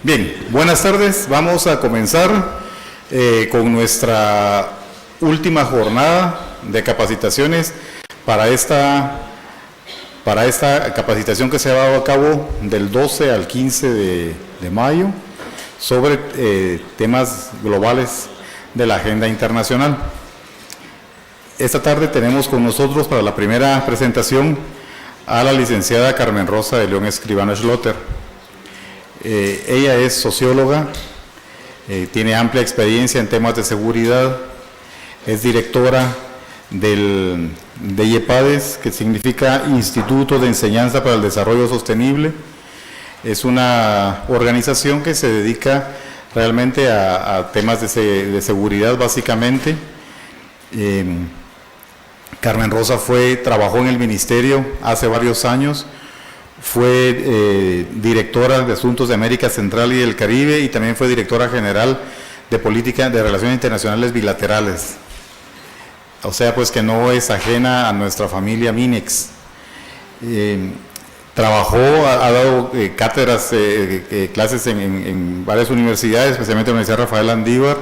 Bien, buenas tardes. Vamos a comenzar con nuestra última jornada de capacitaciones para esta capacitación que se ha dado a cabo del 12 al 15 de mayo sobre temas globales de la agenda internacional. Esta tarde tenemos con nosotros para la primera presentación a la licenciada Carmen Rosa de León Escribano Schlotter. Ella es socióloga, tiene amplia experiencia en temas de seguridad, es directora de IEPADES, que significa Instituto de Enseñanza para el Desarrollo Sostenible. Es una organización que se dedica realmente a temas de seguridad básicamente. Carmen Rosa trabajó en el ministerio hace varios años, fue directora de Asuntos de América Central y del Caribe y también fue directora general de Política de Relaciones Internacionales Bilaterales. O sea, pues que no es ajena a nuestra familia Minex. Trabajó, ha dado cátedras, clases en varias universidades, especialmente en la Universidad Rafael Andívar.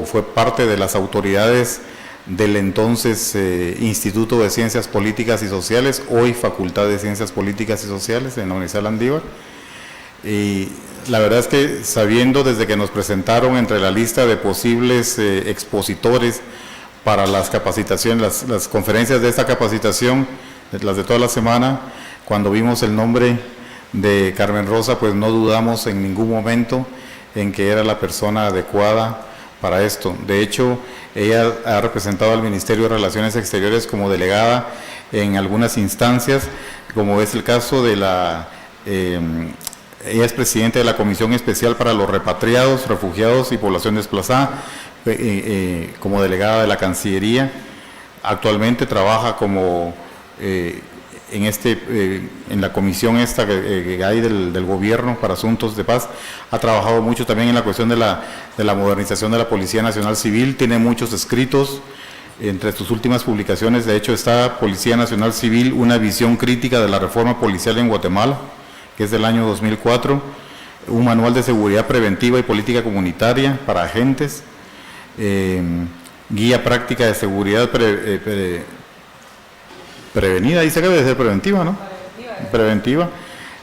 Fue parte de las autoridades del entonces Instituto de Ciencias Políticas y Sociales, hoy Facultad de Ciencias Políticas y Sociales en la Universidad Landívar. Y la verdad es que sabiendo desde que nos presentaron entre la lista de posibles expositores para las capacitaciones, las conferencias de esta capacitación, las de toda la semana, cuando vimos el nombre de Carmen Rosa, pues no dudamos en ningún momento en que era la persona adecuada para esto. De hecho, ella ha representado al Ministerio de Relaciones Exteriores como delegada en algunas instancias, como es el caso de ella es presidenta de la Comisión Especial para los Repatriados, Refugiados y Población Desplazada, como delegada de la Cancillería. Actualmente trabaja como en la comisión que hay del gobierno para asuntos de paz. Ha trabajado mucho también en la cuestión de la modernización de la Policía Nacional Civil, tiene muchos escritos. Entre sus últimas publicaciones, de hecho, está Policía Nacional Civil, una visión crítica de la reforma policial en Guatemala, que es del año 2004, un manual de seguridad preventiva y política comunitaria para agentes, guía práctica de seguridad prevenida, dice que debe ser preventiva, ¿no? Preventiva.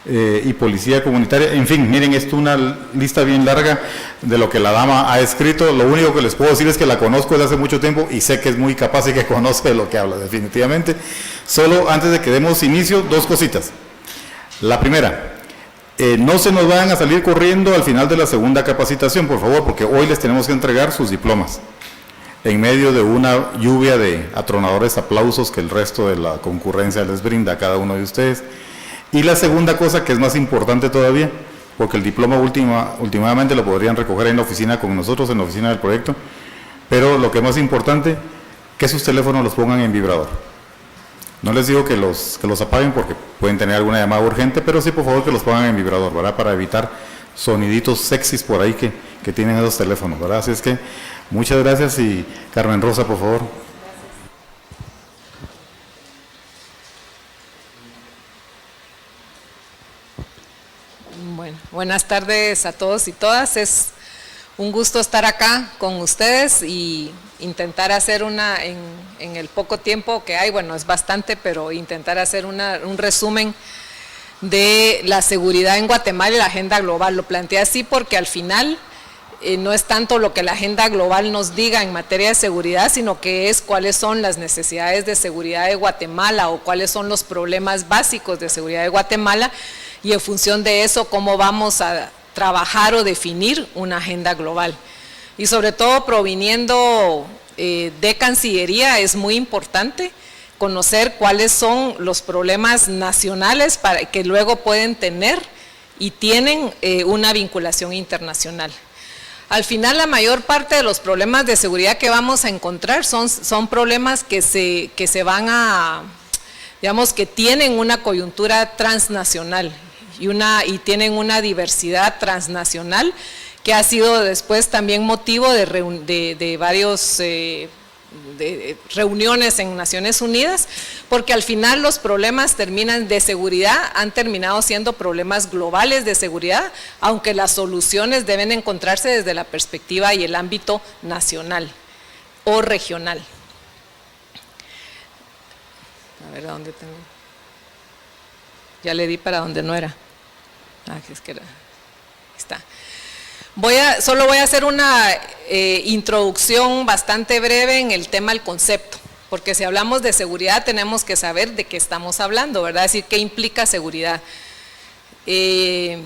Y policía comunitaria. En fin, miren, esto es una lista bien larga de lo que la dama ha escrito. Lo único que les puedo decir es que la conozco desde hace mucho tiempo y sé que es muy capaz y que conoce de lo que habla, definitivamente. Solo antes de que demos inicio, dos cositas. La primera, no se nos vayan a salir corriendo al final de la segunda capacitación, por favor, porque hoy les tenemos que entregar sus diplomas en medio de una lluvia de atronadores aplausos que el resto de la concurrencia les brinda a cada uno de ustedes. Y la segunda cosa, que es más importante todavía, porque el diploma últimamente lo podrían recoger en la oficina con nosotros, en la oficina del proyecto, pero lo que es más importante, que sus teléfonos los pongan en vibrador. No les digo que los apaguen porque pueden tener alguna llamada urgente, pero sí, por favor, que los pongan en vibrador, ¿verdad? Para evitar soniditos sexys por ahí que tienen esos teléfonos, ¿verdad? Así es que muchas gracias y Carmen Rosa, por favor. Bueno, buenas tardes a todos y todas. Es un gusto estar acá con ustedes y intentar hacer en el poco tiempo que hay, bueno, es bastante, pero intentar hacer un resumen de la seguridad en Guatemala y la agenda global. Lo planteé así porque al final no es tanto lo que la agenda global nos diga en materia de seguridad, sino que es cuáles son las necesidades de seguridad de Guatemala o cuáles son los problemas básicos de seguridad de Guatemala y en función de eso cómo vamos a trabajar o definir una agenda global. Y sobre todo proviniendo de Cancillería es muy importante conocer cuáles son los problemas nacionales que luego pueden tener y tienen una vinculación internacional. Al final la mayor parte de los problemas de seguridad que vamos a encontrar son problemas que se van a, digamos, que tienen una coyuntura transnacional y tienen una diversidad transnacional que ha sido después también motivo de varios reuniones en Naciones Unidas, porque al final los problemas de seguridad han terminado siendo problemas globales de seguridad, aunque las soluciones deben encontrarse desde la perspectiva y el ámbito nacional o regional. A ver, ¿a dónde tengo? Ya le di para donde no era. Es que era. Ahí está. Solo voy a hacer una introducción bastante breve en el tema del concepto, porque si hablamos de seguridad tenemos que saber de qué estamos hablando, ¿verdad? Es decir, qué implica seguridad. Yo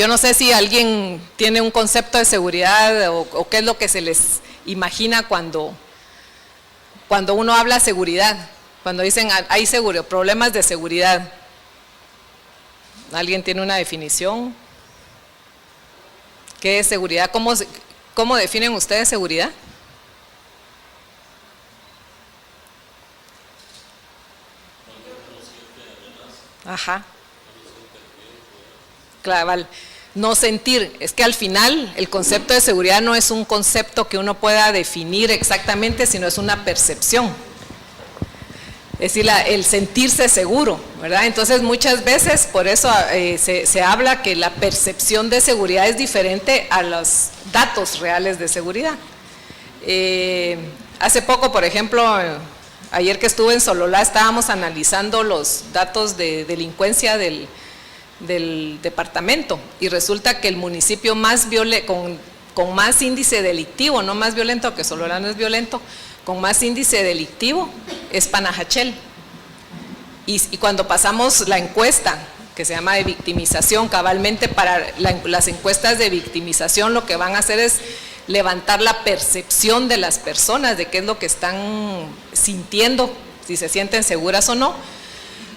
no sé si alguien tiene un concepto de seguridad o qué es lo que se les imagina cuando uno habla de seguridad, cuando dicen hay problemas de seguridad. ¿Alguien tiene una definición? ¿Qué es seguridad? ¿Cómo definen ustedes seguridad? Ajá. Claro, vale. No sentir, es que al final el concepto de seguridad no es un concepto que uno pueda definir exactamente, sino es una percepción. Es decir, el sentirse seguro, ¿verdad? Entonces muchas veces por eso se habla que la percepción de seguridad es diferente a los datos reales de seguridad. Hace poco, por ejemplo, ayer que estuve en Sololá, estábamos analizando los datos de delincuencia del departamento y resulta que el municipio con más índice delictivo, no más violento, que Sololá no es violento, con más índice delictivo es Panajachel. Y cuando pasamos la encuesta, que se llama de victimización, cabalmente para las encuestas de victimización lo que van a hacer es levantar la percepción de las personas de qué es lo que están sintiendo, si se sienten seguras o no.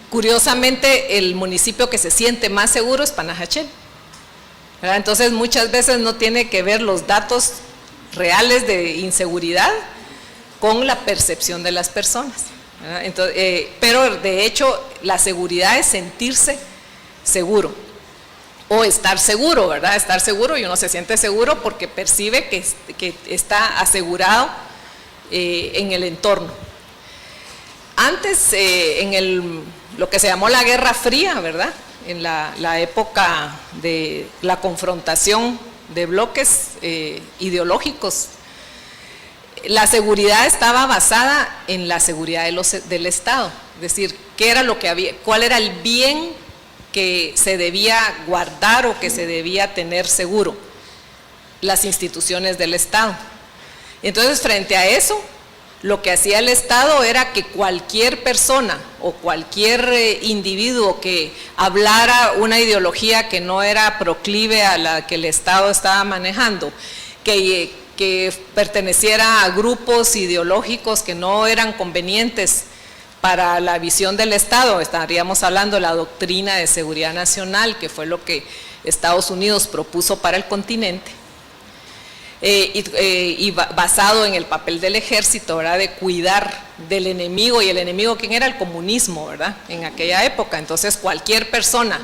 Curiosamente, el municipio que se siente más seguro es Panajachel, ¿verdad? Entonces muchas veces no tiene que ver los datos reales de inseguridad con la percepción de las personas, ¿verdad? Entonces, pero de hecho la seguridad es sentirse seguro o estar seguro, ¿verdad? Estar seguro y uno se siente seguro porque percibe que está asegurado en el entorno. Antes, lo que se llamó la Guerra Fría, ¿verdad? En la época de la confrontación de bloques ideológicos, la seguridad estaba basada en la seguridad del Estado, es decir, cuál era el bien que se debía guardar o que se debía tener seguro, las instituciones del Estado. Entonces, frente a eso, lo que hacía el Estado era que cualquier persona o cualquier individuo que hablara una ideología que no era proclive a la que el Estado estaba manejando, que perteneciera a grupos ideológicos que no eran convenientes para la visión del Estado, estaríamos hablando de la doctrina de seguridad nacional, que fue lo que Estados Unidos propuso para el continente, y basado en el papel del ejército, ¿verdad?, de cuidar del enemigo, y el enemigo, ¿quién era? El comunismo, ¿verdad?, en aquella época. Entonces cualquier persona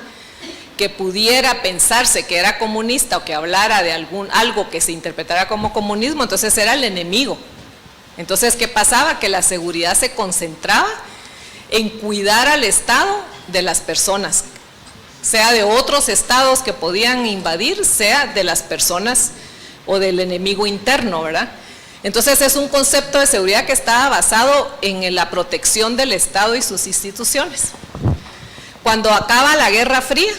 que pudiera pensarse que era comunista o que hablara de algo que se interpretara como comunismo, entonces era el enemigo. Entonces, ¿qué pasaba? Que la seguridad se concentraba en cuidar al Estado de las personas, sea de otros estados que podían invadir, sea de las personas o del enemigo interno, ¿verdad? Entonces es un concepto de seguridad que estaba basado en la protección del Estado y sus instituciones. Cuando acaba la Guerra Fría,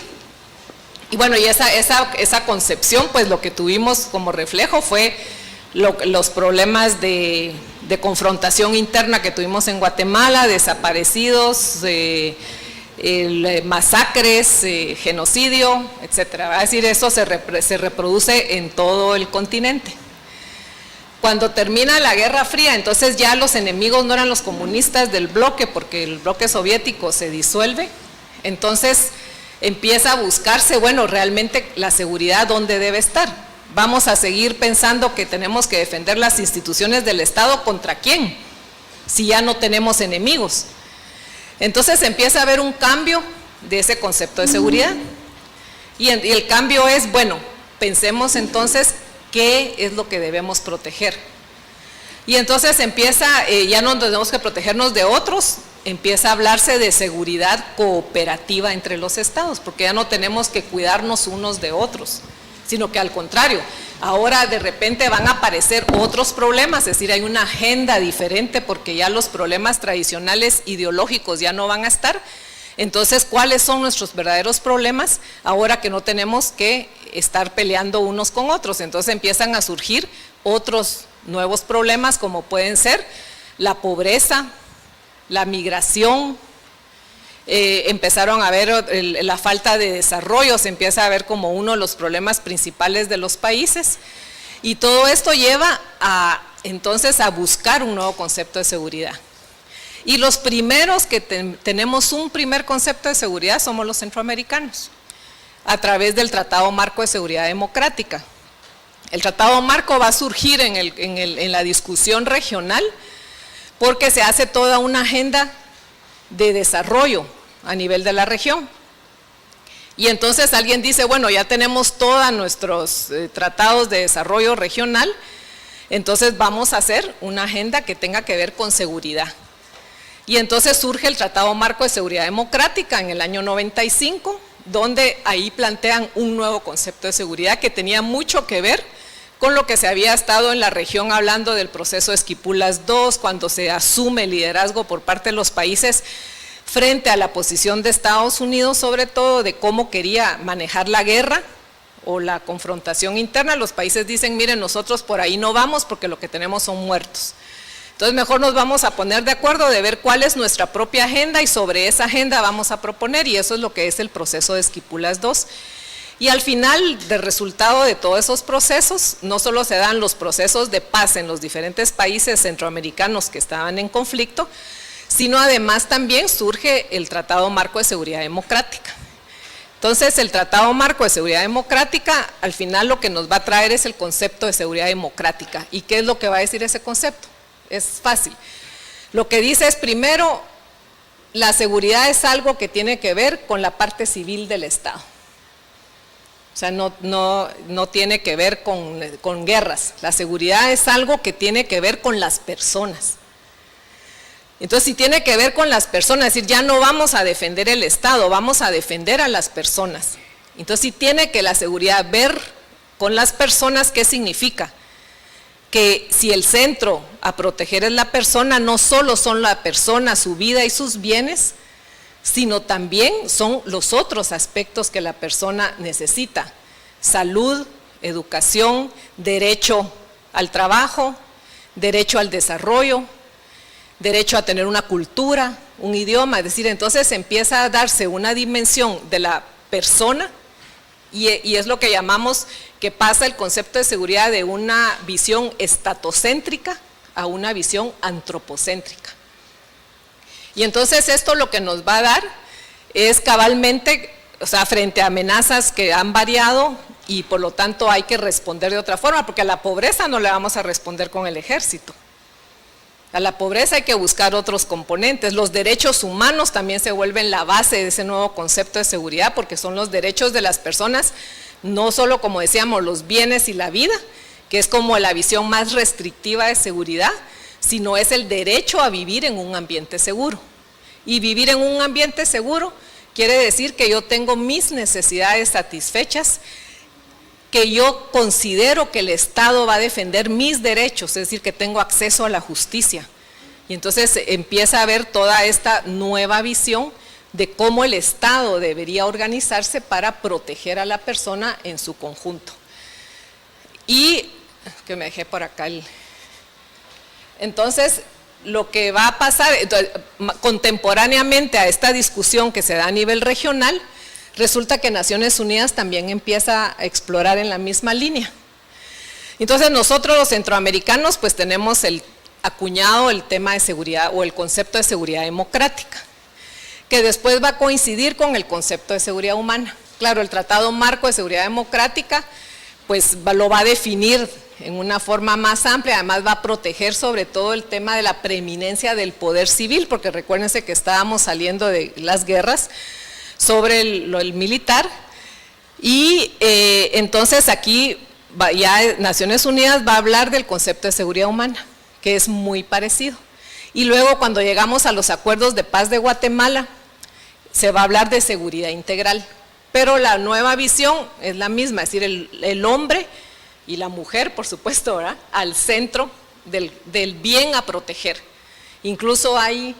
y bueno, y esa concepción, pues lo que tuvimos como reflejo fue los problemas de confrontación interna que tuvimos en Guatemala, desaparecidos, masacres, genocidio, etcétera. Es decir, eso se reproduce en todo el continente. Cuando termina la Guerra Fría, entonces ya los enemigos no eran los comunistas del bloque, porque el bloque soviético se disuelve, entonces empieza a buscarse, bueno, realmente la seguridad, ¿dónde debe estar? Vamos a seguir pensando que tenemos que defender las instituciones del Estado, ¿contra quién? Si ya no tenemos enemigos. Entonces empieza a haber un cambio de ese concepto de seguridad. Y el cambio es, bueno, pensemos entonces qué es lo que debemos proteger. Y entonces empieza, ya no tenemos que protegernos de otros, empieza a hablarse de seguridad cooperativa entre los estados, porque ya no tenemos que cuidarnos unos de otros, sino que al contrario, ahora de repente van a aparecer otros problemas, es decir, hay una agenda diferente porque ya los problemas tradicionales ideológicos ya no van a estar. Entonces, ¿cuáles son nuestros verdaderos problemas ahora que no tenemos que estar peleando unos con otros? Entonces empiezan a surgir otros nuevos problemas como pueden ser la pobreza, la migración, empezaron a ver la falta de desarrollo, se empieza a ver como uno de los problemas principales de los países, y todo esto lleva entonces a buscar un nuevo concepto de seguridad. Y los primeros que tenemos un primer concepto de seguridad somos los centroamericanos, a través del Tratado Marco de Seguridad Democrática. El Tratado Marco va a surgir en la discusión regional porque se hace toda una agenda de desarrollo a nivel de la región. Y entonces alguien dice, bueno, ya tenemos todos nuestros tratados de desarrollo regional, entonces vamos a hacer una agenda que tenga que ver con seguridad. Y entonces surge el Tratado Marco de Seguridad Democrática en el año 95, donde ahí plantean un nuevo concepto de seguridad que tenía mucho que ver con lo que se había estado en la región hablando del proceso de Esquipulas II, cuando se asume el liderazgo por parte de los países frente a la posición de Estados Unidos, sobre todo de cómo quería manejar la guerra o la confrontación interna. Los países dicen, miren, nosotros por ahí no vamos porque lo que tenemos son muertos. Entonces mejor nos vamos a poner de acuerdo de ver cuál es nuestra propia agenda y sobre esa agenda vamos a proponer, y eso es lo que es el proceso de Esquipulas II. Y al final, del resultado de todos esos procesos, no solo se dan los procesos de paz en los diferentes países centroamericanos que estaban en conflicto, sino además también surge el Tratado Marco de Seguridad Democrática. Entonces, el Tratado Marco de Seguridad Democrática, al final lo que nos va a traer es el concepto de seguridad democrática. ¿Y qué es lo que va a decir ese concepto? Es fácil. Lo que dice es, primero, la seguridad es algo que tiene que ver con la parte civil del Estado. O sea, no tiene que ver con guerras. La seguridad es algo que tiene que ver con las personas. Entonces, si tiene que ver con las personas, es decir, ya no vamos a defender el Estado, vamos a defender a las personas. Entonces, si tiene que la seguridad ver con las personas, ¿qué significa? Que si el centro a proteger es la persona, no solo son la persona, su vida y sus bienes, sino también son los otros aspectos que la persona necesita: salud, educación, derecho al trabajo, derecho al desarrollo, derecho a tener una cultura, un idioma. Es decir, entonces empieza a darse una dimensión de la persona y es lo que llamamos que pasa el concepto de seguridad de una visión estatocéntrica a una visión antropocéntrica. Y entonces esto lo que nos va a dar es cabalmente, o sea, frente a amenazas que han variado y por lo tanto hay que responder de otra forma, porque a la pobreza no le vamos a responder con el ejército. A la pobreza hay que buscar otros componentes. Los derechos humanos también se vuelven la base de ese nuevo concepto de seguridad, porque son los derechos de las personas, no solo, como decíamos, los bienes y la vida, que es como la visión más restrictiva de seguridad, sino es el derecho a vivir en un ambiente seguro. Y vivir en un ambiente seguro quiere decir que yo tengo mis necesidades satisfechas, que yo considero que el Estado va a defender mis derechos, es decir, que tengo acceso a la justicia. Y entonces empieza a haber toda esta nueva visión de cómo el Estado debería organizarse para proteger a la persona en su conjunto. Y, que me dejé por acá Entonces, lo que va a pasar, contemporáneamente a esta discusión que se da a nivel regional, resulta que Naciones Unidas también empieza a explorar en la misma línea. Entonces nosotros los centroamericanos pues tenemos acuñado el tema de seguridad o el concepto de seguridad democrática, que después va a coincidir con el concepto de seguridad humana. Claro, el Tratado Marco de Seguridad Democrática pues lo va a definir en una forma más amplia, además va a proteger sobre todo el tema de la preeminencia del poder civil, porque recuérdense que estábamos saliendo de las guerras sobre el militar, y entonces aquí ya Naciones Unidas va a hablar del concepto de seguridad humana, que es muy parecido. Y luego cuando llegamos a los acuerdos de paz de Guatemala, se va a hablar de seguridad integral. Pero la nueva visión es la misma, es decir, el hombre y la mujer, por supuesto, ¿verdad?, al centro del bien a proteger. Incluso hay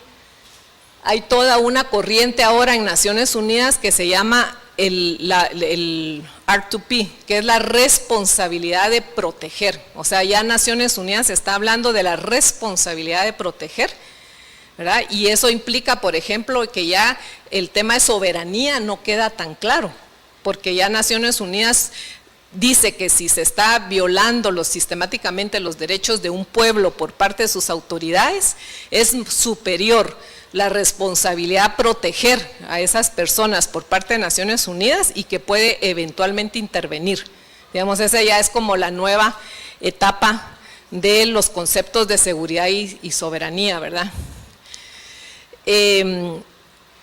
toda una corriente ahora en Naciones Unidas que se llama el R2P, que es la responsabilidad de proteger. O sea, ya Naciones Unidas está hablando de la responsabilidad de proteger, ¿verdad? Y eso implica, por ejemplo, que ya el tema de soberanía no queda tan claro, porque ya Naciones Unidas dice que si se está violando sistemáticamente los derechos de un pueblo por parte de sus autoridades, es superior la responsabilidad de proteger a esas personas por parte de Naciones Unidas y que puede eventualmente intervenir. Digamos, esa ya es como la nueva etapa de los conceptos de seguridad y soberanía, ¿verdad?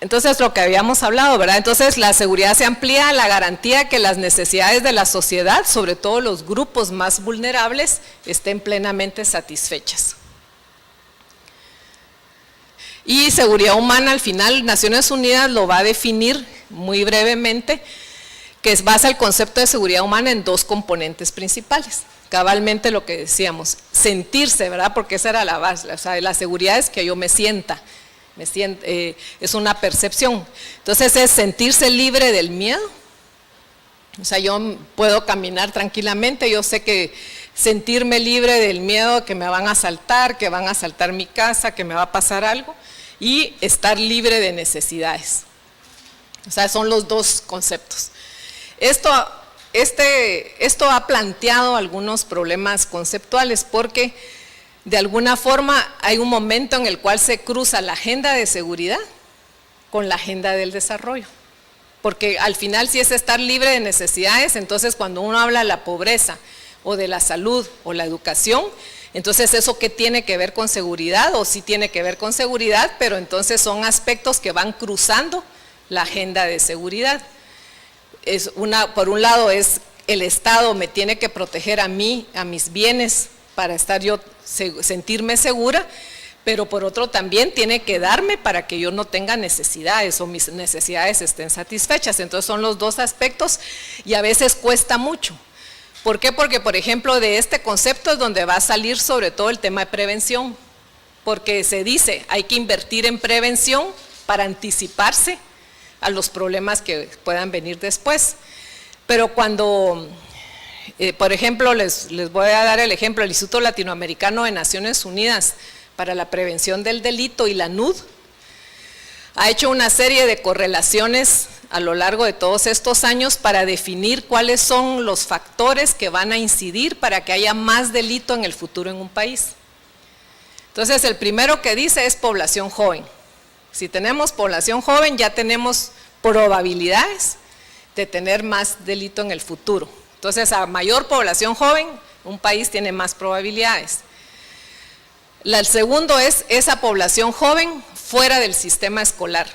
Entonces, lo que habíamos hablado, ¿verdad? Entonces, la seguridad se amplía a la garantía que las necesidades de la sociedad, sobre todo los grupos más vulnerables, estén plenamente satisfechas. Y seguridad humana, al final, Naciones Unidas lo va a definir muy brevemente, que basa el concepto de seguridad humana en dos componentes principales. Cabalmente lo que decíamos, sentirse, ¿verdad? Porque esa era la base, o sea, la seguridad es que yo me sienta, es una percepción. Entonces es sentirse libre del miedo. O sea, yo puedo caminar tranquilamente, yo sé que sentirme libre del miedo que me van a asaltar, que van a asaltar mi casa, que me va a pasar algo, y estar libre de necesidades. O sea, son los dos conceptos. Esto ha planteado algunos problemas conceptuales porque de alguna forma hay un momento en el cual se cruza la agenda de seguridad con la agenda del desarrollo. Porque al final, si es estar libre de necesidades, entonces cuando uno habla de la pobreza o de la salud o la educación, entonces eso ¿qué tiene que ver con seguridad? O sí tiene que ver con seguridad, pero entonces son aspectos que van cruzando la agenda de seguridad. Por un lado es el Estado me tiene que proteger a mí, a mis bienes, para estar yo, sentirme segura, pero por otro también tiene que darme para que yo no tenga necesidades o mis necesidades estén satisfechas. Entonces son los dos aspectos y a veces cuesta mucho. ¿Por qué? Porque, por ejemplo, de este concepto es donde va a salir sobre todo el tema de prevención, porque se dice hay que invertir en prevención para anticiparse a los problemas que puedan venir después. Pero cuando, por ejemplo, les voy a dar el ejemplo, el Instituto Latinoamericano de Naciones Unidas para la Prevención del Delito y la NUD, ha hecho una serie de correlaciones a lo largo de todos estos años para definir cuáles son los factores que van a incidir para que haya más delito en el futuro en un país. Entonces, el primero que dice es población joven. Si tenemos población joven, ya tenemos probabilidades de tener más delito en el futuro. Entonces, a mayor población joven, un país tiene más probabilidades. El segundo es esa población joven fuera del sistema escolar.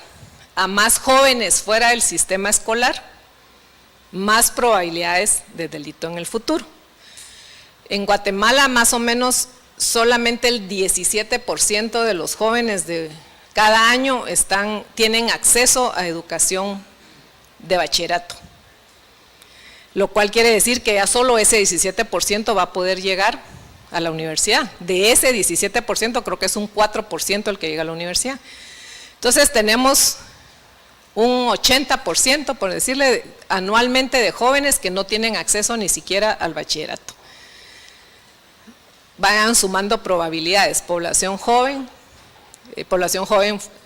A más jóvenes fuera del sistema escolar, más probabilidades de delito en el futuro. En Guatemala, más o menos, solamente el 17% de los jóvenes de cada año tienen acceso a educación de bachillerato, lo cual quiere decir que ya solo ese 17% va a poder llegar a la universidad. De ese 17% creo que es un 4% el que llega a la universidad. Entonces tenemos un 80%, por decirle, anualmente de jóvenes que no tienen acceso ni siquiera al bachillerato. Vayan sumando probabilidades, población joven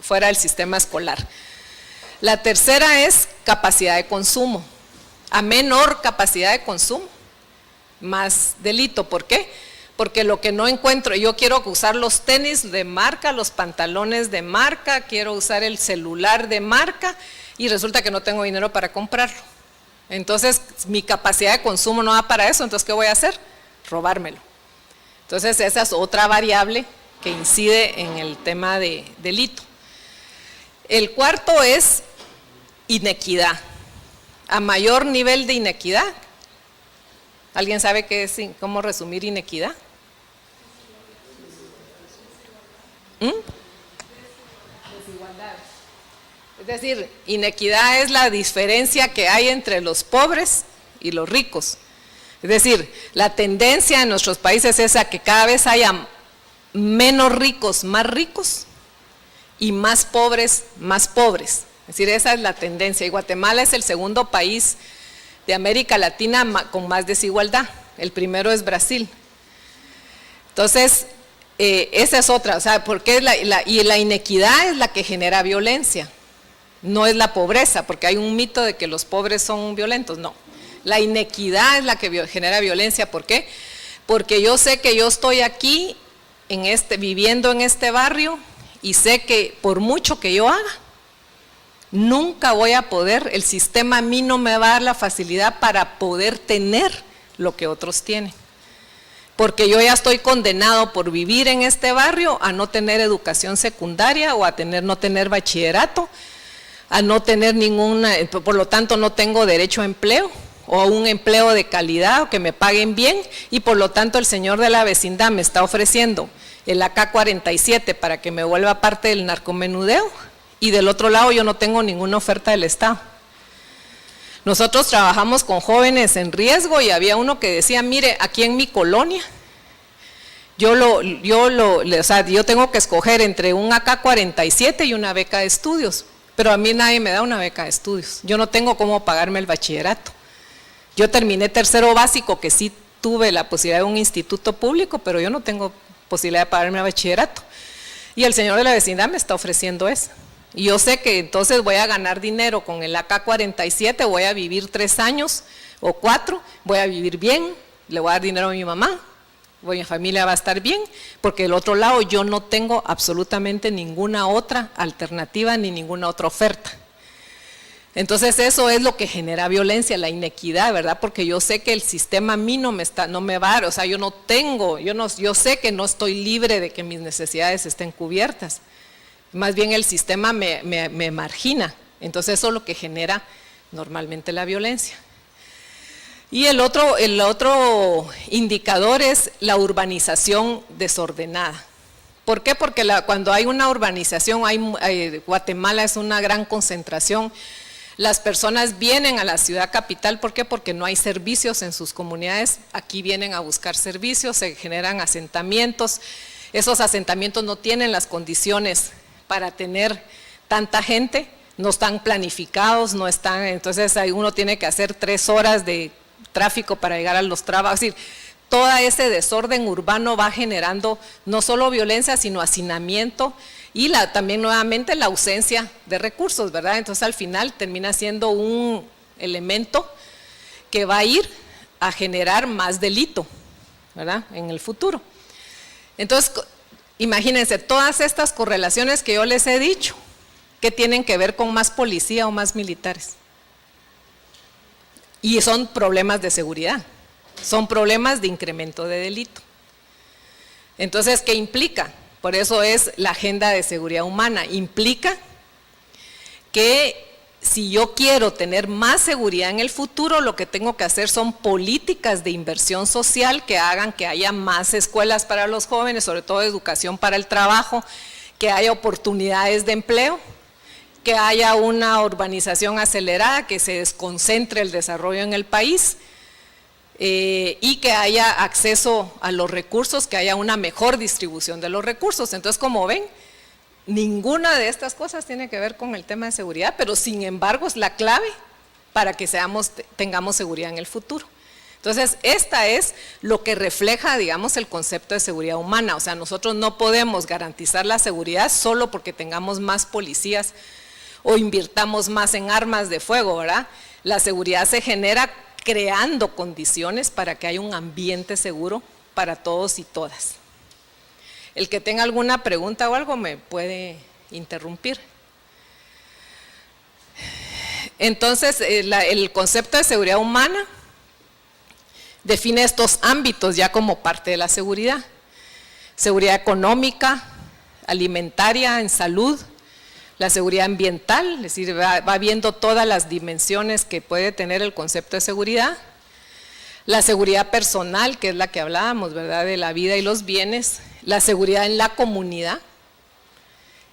fuera del sistema escolar. La tercera es capacidad de consumo. A menor capacidad de consumo, más delito. ¿Por qué? Porque lo que no encuentro, yo quiero usar los tenis de marca, los pantalones de marca, quiero usar el celular de marca y resulta que no tengo dinero para comprarlo. Entonces, mi capacidad de consumo no da para eso, entonces, ¿qué voy a hacer? Robármelo. Entonces, esa es otra variable que incide en el tema de delito. El cuarto es inequidad. A mayor nivel de inequidad, ¿Alguien sabe qué es, cómo resumir inequidad? Desigualdad. Es decir, inequidad es la diferencia que hay entre los pobres y los ricos. Es decir, la tendencia en nuestros países es a que cada vez haya menos ricos más ricos y más pobres más pobres. Es decir, esa es la tendencia. Y Guatemala es el segundo país de América Latina con más desigualdad. El primero es Brasil. Entonces, esa es otra, o sea, porque y la inequidad es la que genera violencia, no es la pobreza, porque hay un mito de que los pobres son violentos, no. La inequidad es la que genera violencia, ¿por qué? Porque yo sé que yo estoy aquí, viviendo en este barrio, y sé que por mucho que yo haga, nunca voy a poder, el sistema a mí no me va a dar la facilidad para poder tener lo que otros tienen. Porque yo ya estoy condenado por vivir en este barrio a no tener educación secundaria o a no tener bachillerato, a no tener por lo tanto no tengo derecho a empleo o a un empleo de calidad o que me paguen bien, y por lo tanto el señor de la vecindad me está ofreciendo el AK-47 para que me vuelva parte del narcomenudeo, y del otro lado yo no tengo ninguna oferta del Estado. Nosotros trabajamos con jóvenes en riesgo y había uno que decía, mire, aquí en mi colonia, yo tengo que escoger entre un AK-47 y una beca de estudios, pero a mí nadie me da una beca de estudios, yo no tengo cómo pagarme el bachillerato. Yo terminé tercero básico, que sí tuve la posibilidad de un instituto público, pero yo no tengo posibilidad de pagarme el bachillerato. Y el señor de la vecindad me está ofreciendo eso. Y yo sé que entonces voy a ganar dinero con el AK-47, voy a vivir 3 años o 4, voy a vivir bien, le voy a dar dinero a mi mamá, mi familia va a estar bien, porque del otro lado yo no tengo absolutamente ninguna otra alternativa ni ninguna otra oferta. Entonces eso es lo que genera violencia, la inequidad, ¿verdad? Porque yo sé que el sistema a mí no me va a dar, o sea, yo sé que no estoy libre de que mis necesidades estén cubiertas. Más bien el sistema me margina, entonces eso es lo que genera normalmente la violencia. Y el otro indicador es la urbanización desordenada. ¿Por qué? Porque cuando hay una urbanización, Guatemala es una gran concentración, las personas vienen a la ciudad capital, ¿por qué? Porque no hay servicios en sus comunidades, aquí vienen a buscar servicios, se generan asentamientos, esos asentamientos no tienen las condiciones para tener tanta gente, no están planificados, no están, entonces uno tiene que hacer 3 horas de tráfico para llegar a los trabajos, es decir, todo ese desorden urbano va generando no solo violencia, sino hacinamiento y también nuevamente la ausencia de recursos, ¿verdad? Entonces al final termina siendo un elemento que va a ir a generar más delito, ¿verdad? En el futuro. Entonces, imagínense, todas estas correlaciones que yo les he dicho, ¿qué tienen que ver con más policía o más militares? Y son problemas de seguridad, son problemas de incremento de delito. Entonces, ¿qué implica? Por eso es la agenda de seguridad humana, implica que si yo quiero tener más seguridad en el futuro, lo que tengo que hacer son políticas de inversión social que hagan que haya más escuelas para los jóvenes, sobre todo educación para el trabajo, que haya oportunidades de empleo, que haya una urbanización acelerada, que se desconcentre el desarrollo en el país y que haya acceso a los recursos, que haya una mejor distribución de los recursos. Entonces, como ven, ninguna de estas cosas tiene que ver con el tema de seguridad, pero sin embargo es la clave para que tengamos seguridad en el futuro. Entonces, esta es lo que refleja, digamos, el concepto de seguridad humana. O sea, nosotros no podemos garantizar la seguridad solo porque tengamos más policías o invirtamos más en armas de fuego, ¿verdad? La seguridad se genera creando condiciones para que haya un ambiente seguro para todos y todas. El que tenga alguna pregunta o algo me puede interrumpir. Entonces, el concepto de seguridad humana define estos ámbitos ya como parte de la seguridad. Seguridad económica, alimentaria, en salud, la seguridad ambiental, es decir, va viendo todas las dimensiones que puede tener el concepto de seguridad. la seguridad personal, que es la que hablábamos, ¿verdad?, de la vida y los bienes, la seguridad en la comunidad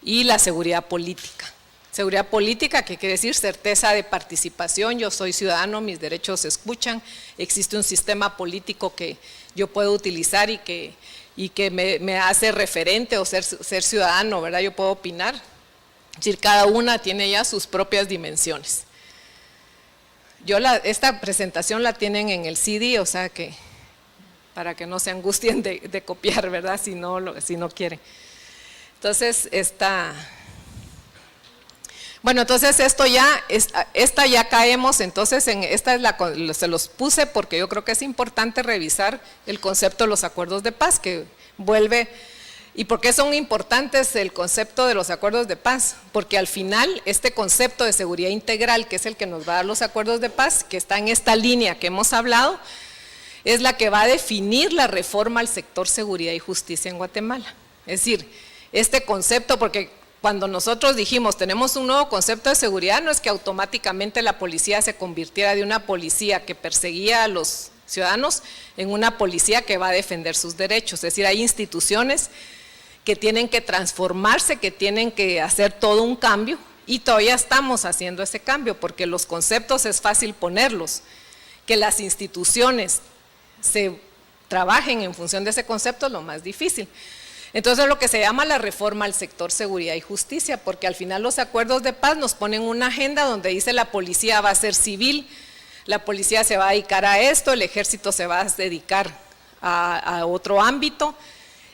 y la seguridad política. Seguridad política, que quiere decir certeza de participación, yo soy ciudadano, mis derechos se escuchan, existe un sistema político que yo puedo utilizar y que me hace referente o ser ciudadano, ¿verdad? Yo puedo opinar. Es decir, cada una tiene ya sus propias dimensiones. Esta presentación la tienen en el CD, o sea que para que no se angustien de copiar, ¿verdad? Si no quieren. Entonces, entonces esta ya caemos, entonces se los puse porque yo creo que es importante revisar el concepto de los acuerdos de paz, que vuelve. ¿Y por qué son importantes el concepto de los acuerdos de paz? Porque al final este concepto de seguridad integral, que es el que nos va a dar los acuerdos de paz, que está en esta línea que hemos hablado, es la que va a definir la reforma al sector seguridad y justicia en Guatemala. Es decir, este concepto, porque cuando nosotros dijimos tenemos un nuevo concepto de seguridad, no es que automáticamente la policía se convirtiera de una policía que perseguía a los ciudadanos en una policía que va a defender sus derechos. Es decir, hay instituciones que tienen que transformarse, que tienen que hacer todo un cambio, y todavía estamos haciendo ese cambio, porque los conceptos es fácil ponerlos, que las instituciones se trabajen en función de ese concepto es lo más difícil. Entonces lo que se llama la reforma al sector seguridad y justicia, porque al final los acuerdos de paz nos ponen una agenda donde dice la policía va a ser civil, la policía se va a dedicar a esto, el ejército se va a dedicar a otro ámbito,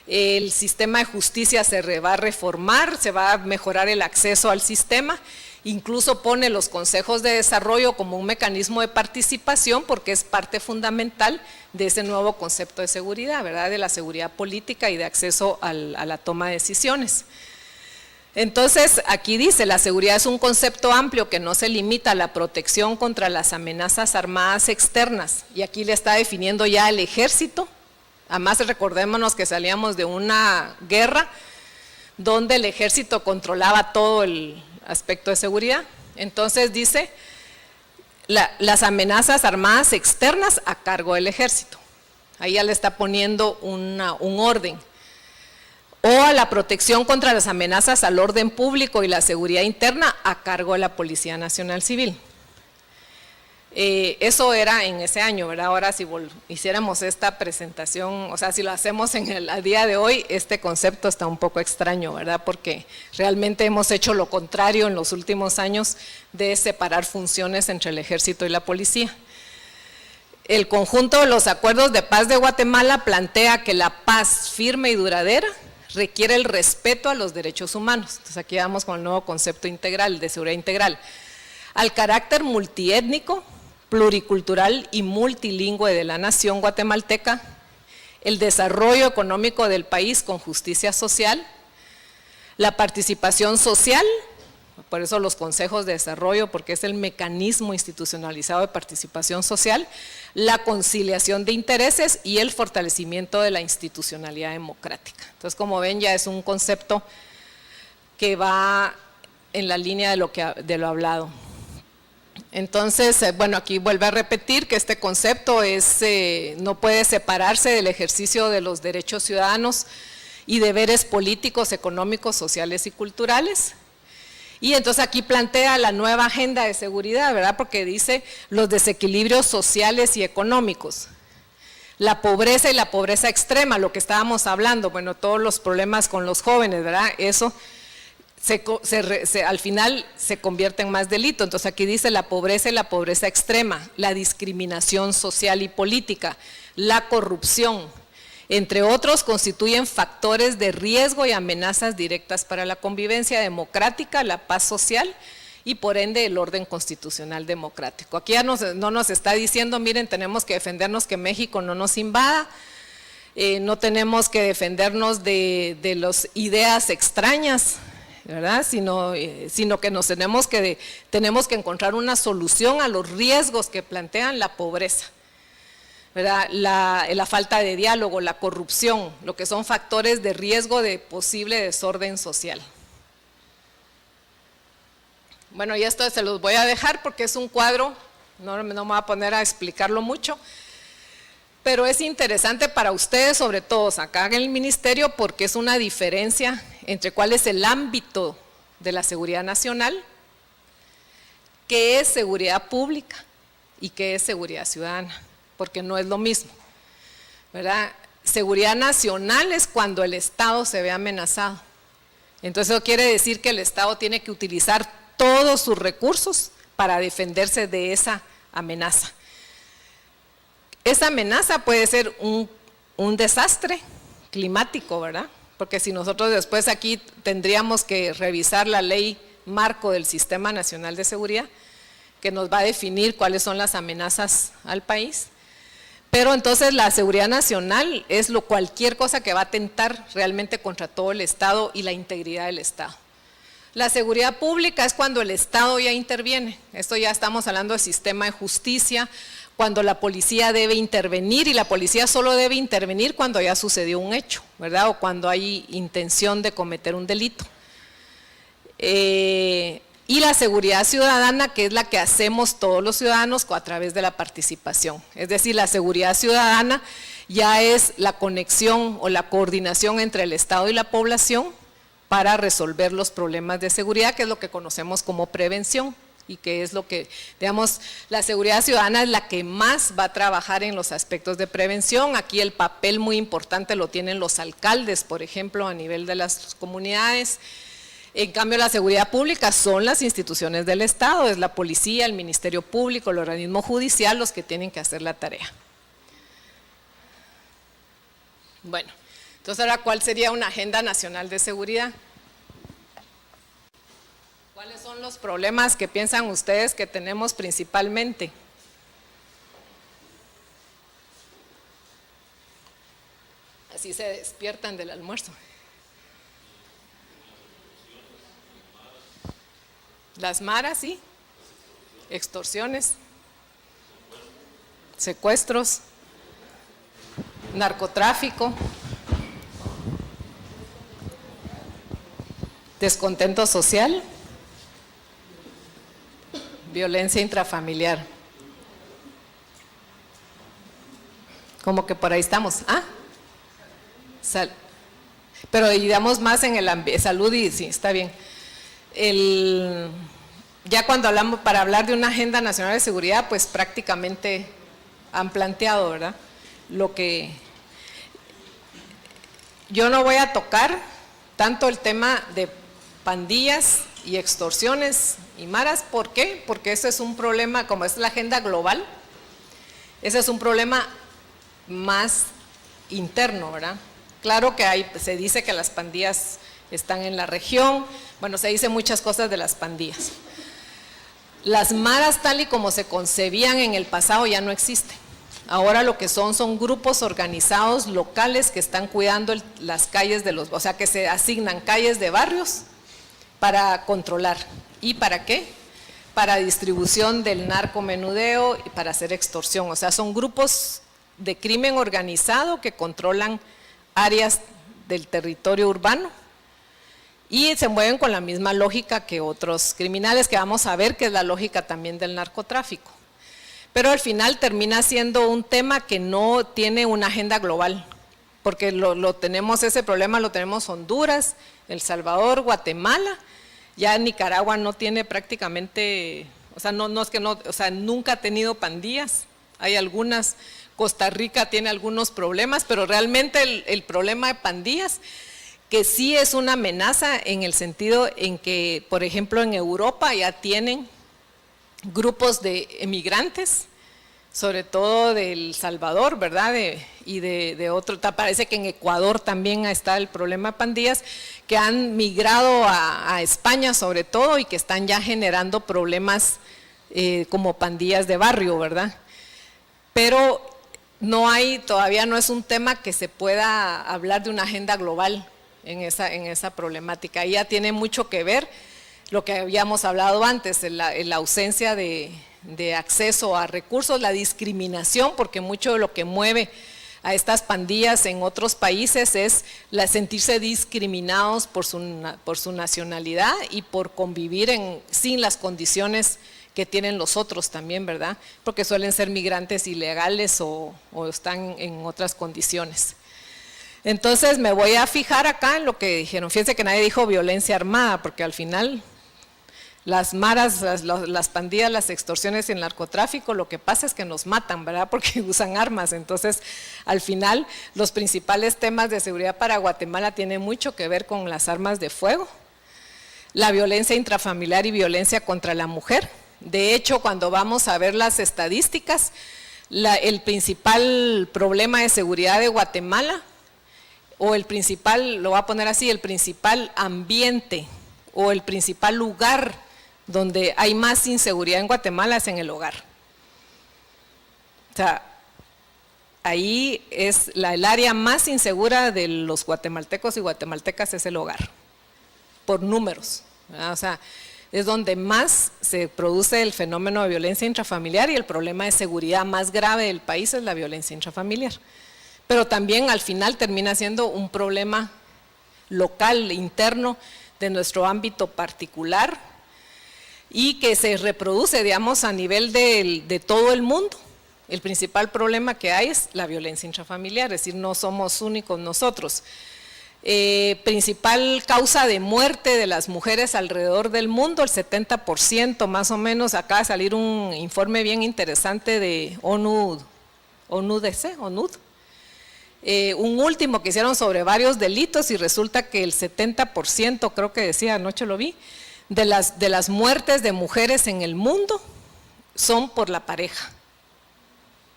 el sistema de justicia se va a reformar, se va a mejorar el acceso al sistema, incluso pone los consejos de desarrollo como un mecanismo de participación porque es parte fundamental de ese nuevo concepto de seguridad, ¿verdad?, de la seguridad política y de acceso a la toma de decisiones. Entonces, aquí dice, la seguridad es un concepto amplio que no se limita a la protección contra las amenazas armadas externas, y aquí le está definiendo ya el ejército. Además, recordémonos que salíamos de una guerra donde el ejército controlaba todo el aspecto de seguridad. Entonces dice, las amenazas armadas externas a cargo del ejército. Ahí ya le está poniendo un orden. O a la protección contra las amenazas al orden público y la seguridad interna a cargo de la Policía Nacional Civil. Eso era en ese año, ¿verdad? Ahora si hiciéramos esta presentación, o sea, si lo hacemos a día de hoy, este concepto está un poco extraño, ¿verdad? Porque realmente hemos hecho lo contrario en los últimos años de separar funciones entre el ejército y la policía. El conjunto de los acuerdos de paz de Guatemala plantea que la paz firme y duradera requiere el respeto a los derechos humanos. Entonces aquí vamos con el nuevo concepto integral, de seguridad integral, al carácter multiétnico, pluricultural y multilingüe de la nación guatemalteca, el desarrollo económico del país con justicia social, la participación social, por eso los consejos de desarrollo, porque es el mecanismo institucionalizado de participación social, la conciliación de intereses y el fortalecimiento de la institucionalidad democrática. Entonces, como ven, ya es un concepto que va en la línea de lo hablado. Entonces, bueno, aquí vuelve a repetir que este concepto no puede separarse del ejercicio de los derechos ciudadanos y deberes políticos, económicos, sociales y culturales. Y entonces aquí plantea la nueva agenda de seguridad, ¿verdad? Porque dice los desequilibrios sociales y económicos, la pobreza y la pobreza extrema, lo que estábamos hablando, bueno, todos los problemas con los jóvenes, ¿verdad? Eso al final se convierte en más delito. Entonces aquí dice la pobreza y la pobreza extrema, la discriminación social y política, la corrupción, entre otros, constituyen factores de riesgo y amenazas directas para la convivencia democrática, la paz social y por ende el orden constitucional democrático. Aquí ya no nos está diciendo, miren, tenemos que defendernos que México no nos invada, no tenemos que defendernos de las ideas extrañas, ¿verdad? Sino que tenemos que encontrar una solución a los riesgos que plantean la pobreza, ¿verdad? La falta de diálogo, la corrupción, lo que son factores de riesgo de posible desorden social. Bueno, y esto se los voy a dejar porque es un cuadro, no me voy a poner a explicarlo mucho. Pero es interesante para ustedes, sobre todo acá en el ministerio, porque es una diferencia entre cuál es el ámbito de la seguridad nacional, qué es seguridad pública y qué es seguridad ciudadana, porque no es lo mismo, ¿verdad? Seguridad nacional es cuando el Estado se ve amenazado. Entonces eso quiere decir que el Estado tiene que utilizar todos sus recursos para defenderse de esa amenaza. Esa amenaza puede ser un desastre climático, ¿verdad? Porque si nosotros después aquí tendríamos que revisar la ley marco del Sistema Nacional de Seguridad, que nos va a definir cuáles son las amenazas al país. Pero entonces la seguridad nacional es cualquier cosa que va a atentar realmente contra todo el Estado y la integridad del Estado. La seguridad pública es cuando el Estado ya interviene. Esto ya estamos hablando de sistema de justicia, cuando la policía debe intervenir, y la policía solo debe intervenir cuando ya sucedió un hecho, ¿verdad? O cuando hay intención de cometer un delito. Y la seguridad ciudadana, que es la que hacemos todos los ciudadanos a través de la participación. Es decir, la seguridad ciudadana ya es la conexión o la coordinación entre el Estado y la población para resolver los problemas de seguridad, que es lo que conocemos como prevención, y que es lo que, digamos, la seguridad ciudadana es la que más va a trabajar en los aspectos de prevención. Aquí el papel muy importante lo tienen los alcaldes, por ejemplo, a nivel de las comunidades. En cambio, la seguridad pública son las instituciones del Estado, es la policía, el Ministerio Público, el organismo judicial los que tienen que hacer la tarea. Bueno, entonces ahora, ¿cuál sería una agenda nacional de seguridad? ¿Cuáles son los problemas que piensan ustedes que tenemos principalmente? Así se despiertan del almuerzo. Las maras, sí. Extorsiones. Secuestros. Narcotráfico. Descontento social. Violencia intrafamiliar. Como que por ahí estamos. ¿Ah? Pero digamos más en el salud, y sí, está bien. Ya cuando hablamos, para hablar de una agenda nacional de seguridad, pues prácticamente han planteado, ¿verdad? Lo que yo no voy a tocar tanto el tema de pandillas y extorsiones y maras. ¿Por qué? Porque ese es un problema, como es la agenda global, ese es un problema más interno, ¿verdad? Claro que se dice que las pandillas están en la región, bueno, se dice muchas cosas de las pandillas. Las maras tal y como se concebían en el pasado ya no existen. Ahora lo que son grupos organizados locales que están cuidando las calles o sea, que se asignan calles de barrios para controlar. ¿Y para qué? Para distribución del narcomenudeo y para hacer extorsión. O sea, son grupos de crimen organizado que controlan áreas del territorio urbano y se mueven con la misma lógica que otros criminales, que vamos a ver que es la lógica también del narcotráfico. Pero al final termina siendo un tema que no tiene una agenda global, porque ese problema lo tenemos Honduras, El Salvador, Guatemala. Ya Nicaragua no tiene prácticamente, o sea, nunca ha tenido pandillas, hay algunas. Costa Rica tiene algunos problemas, pero realmente el problema de pandillas, que sí es una amenaza en el sentido en que, por ejemplo, en Europa ya tienen grupos de emigrantes, sobre todo de El Salvador, ¿verdad? Y de otro, parece que en Ecuador también está el problema de pandillas, que han migrado a España sobre todo y que están ya generando problemas como pandillas de barrio, ¿verdad? Pero todavía no es un tema que se pueda hablar de una agenda global en esa problemática. Ahí ya tiene mucho que ver lo que habíamos hablado antes, la ausencia de acceso a recursos, la discriminación, porque mucho de lo que mueve a estas pandillas en otros países es sentirse discriminados por su nacionalidad y por convivir sin las condiciones que tienen los otros también, ¿verdad? Porque suelen ser migrantes ilegales o están en otras condiciones. Entonces me voy a fijar acá en lo que dijeron. Fíjense que nadie dijo violencia armada, porque al final las maras, las pandillas, las extorsiones y el narcotráfico, lo que pasa es que nos matan, ¿verdad? Porque usan armas. Entonces, al final, los principales temas de seguridad para Guatemala tienen mucho que ver con las armas de fuego, la violencia intrafamiliar y violencia contra la mujer. De hecho, cuando vamos a ver las estadísticas, el principal problema de seguridad de Guatemala, o el principal, lo voy a poner así, el principal ambiente o el principal lugar donde hay más inseguridad en Guatemala es en el hogar. O sea, ahí es el área más insegura de los guatemaltecos y guatemaltecas es el hogar, por números, ¿verdad? O sea, es donde más se produce el fenómeno de violencia intrafamiliar y el problema de seguridad más grave del país es la violencia intrafamiliar. Pero también al final termina siendo un problema local, interno, de nuestro ámbito particular y que se reproduce, digamos, a nivel de todo el mundo. El principal problema que hay es la violencia intrafamiliar, es decir, no somos únicos nosotros. Principal causa de muerte de las mujeres alrededor del mundo, el 70% más o menos. Acaba de salir un informe bien interesante de ONUD, un último que hicieron sobre varios delitos y resulta que el 70%, creo que decía, anoche lo vi, de las muertes de mujeres en el mundo son por la pareja,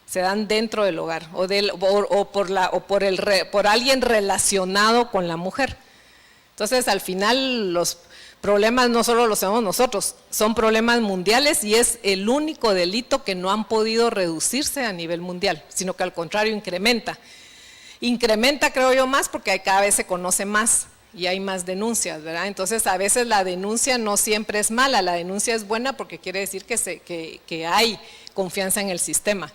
se dan dentro del hogar por alguien relacionado con la mujer. Entonces al final los problemas no solo los tenemos nosotros, son problemas mundiales y es el único delito que no han podido reducirse a nivel mundial, sino que al contrario incrementa. Incrementa, creo yo, más porque cada vez se conoce más y hay más denuncias, ¿verdad? Entonces, a veces la denuncia no siempre es mala, la denuncia es buena porque quiere decir que hay confianza en el sistema.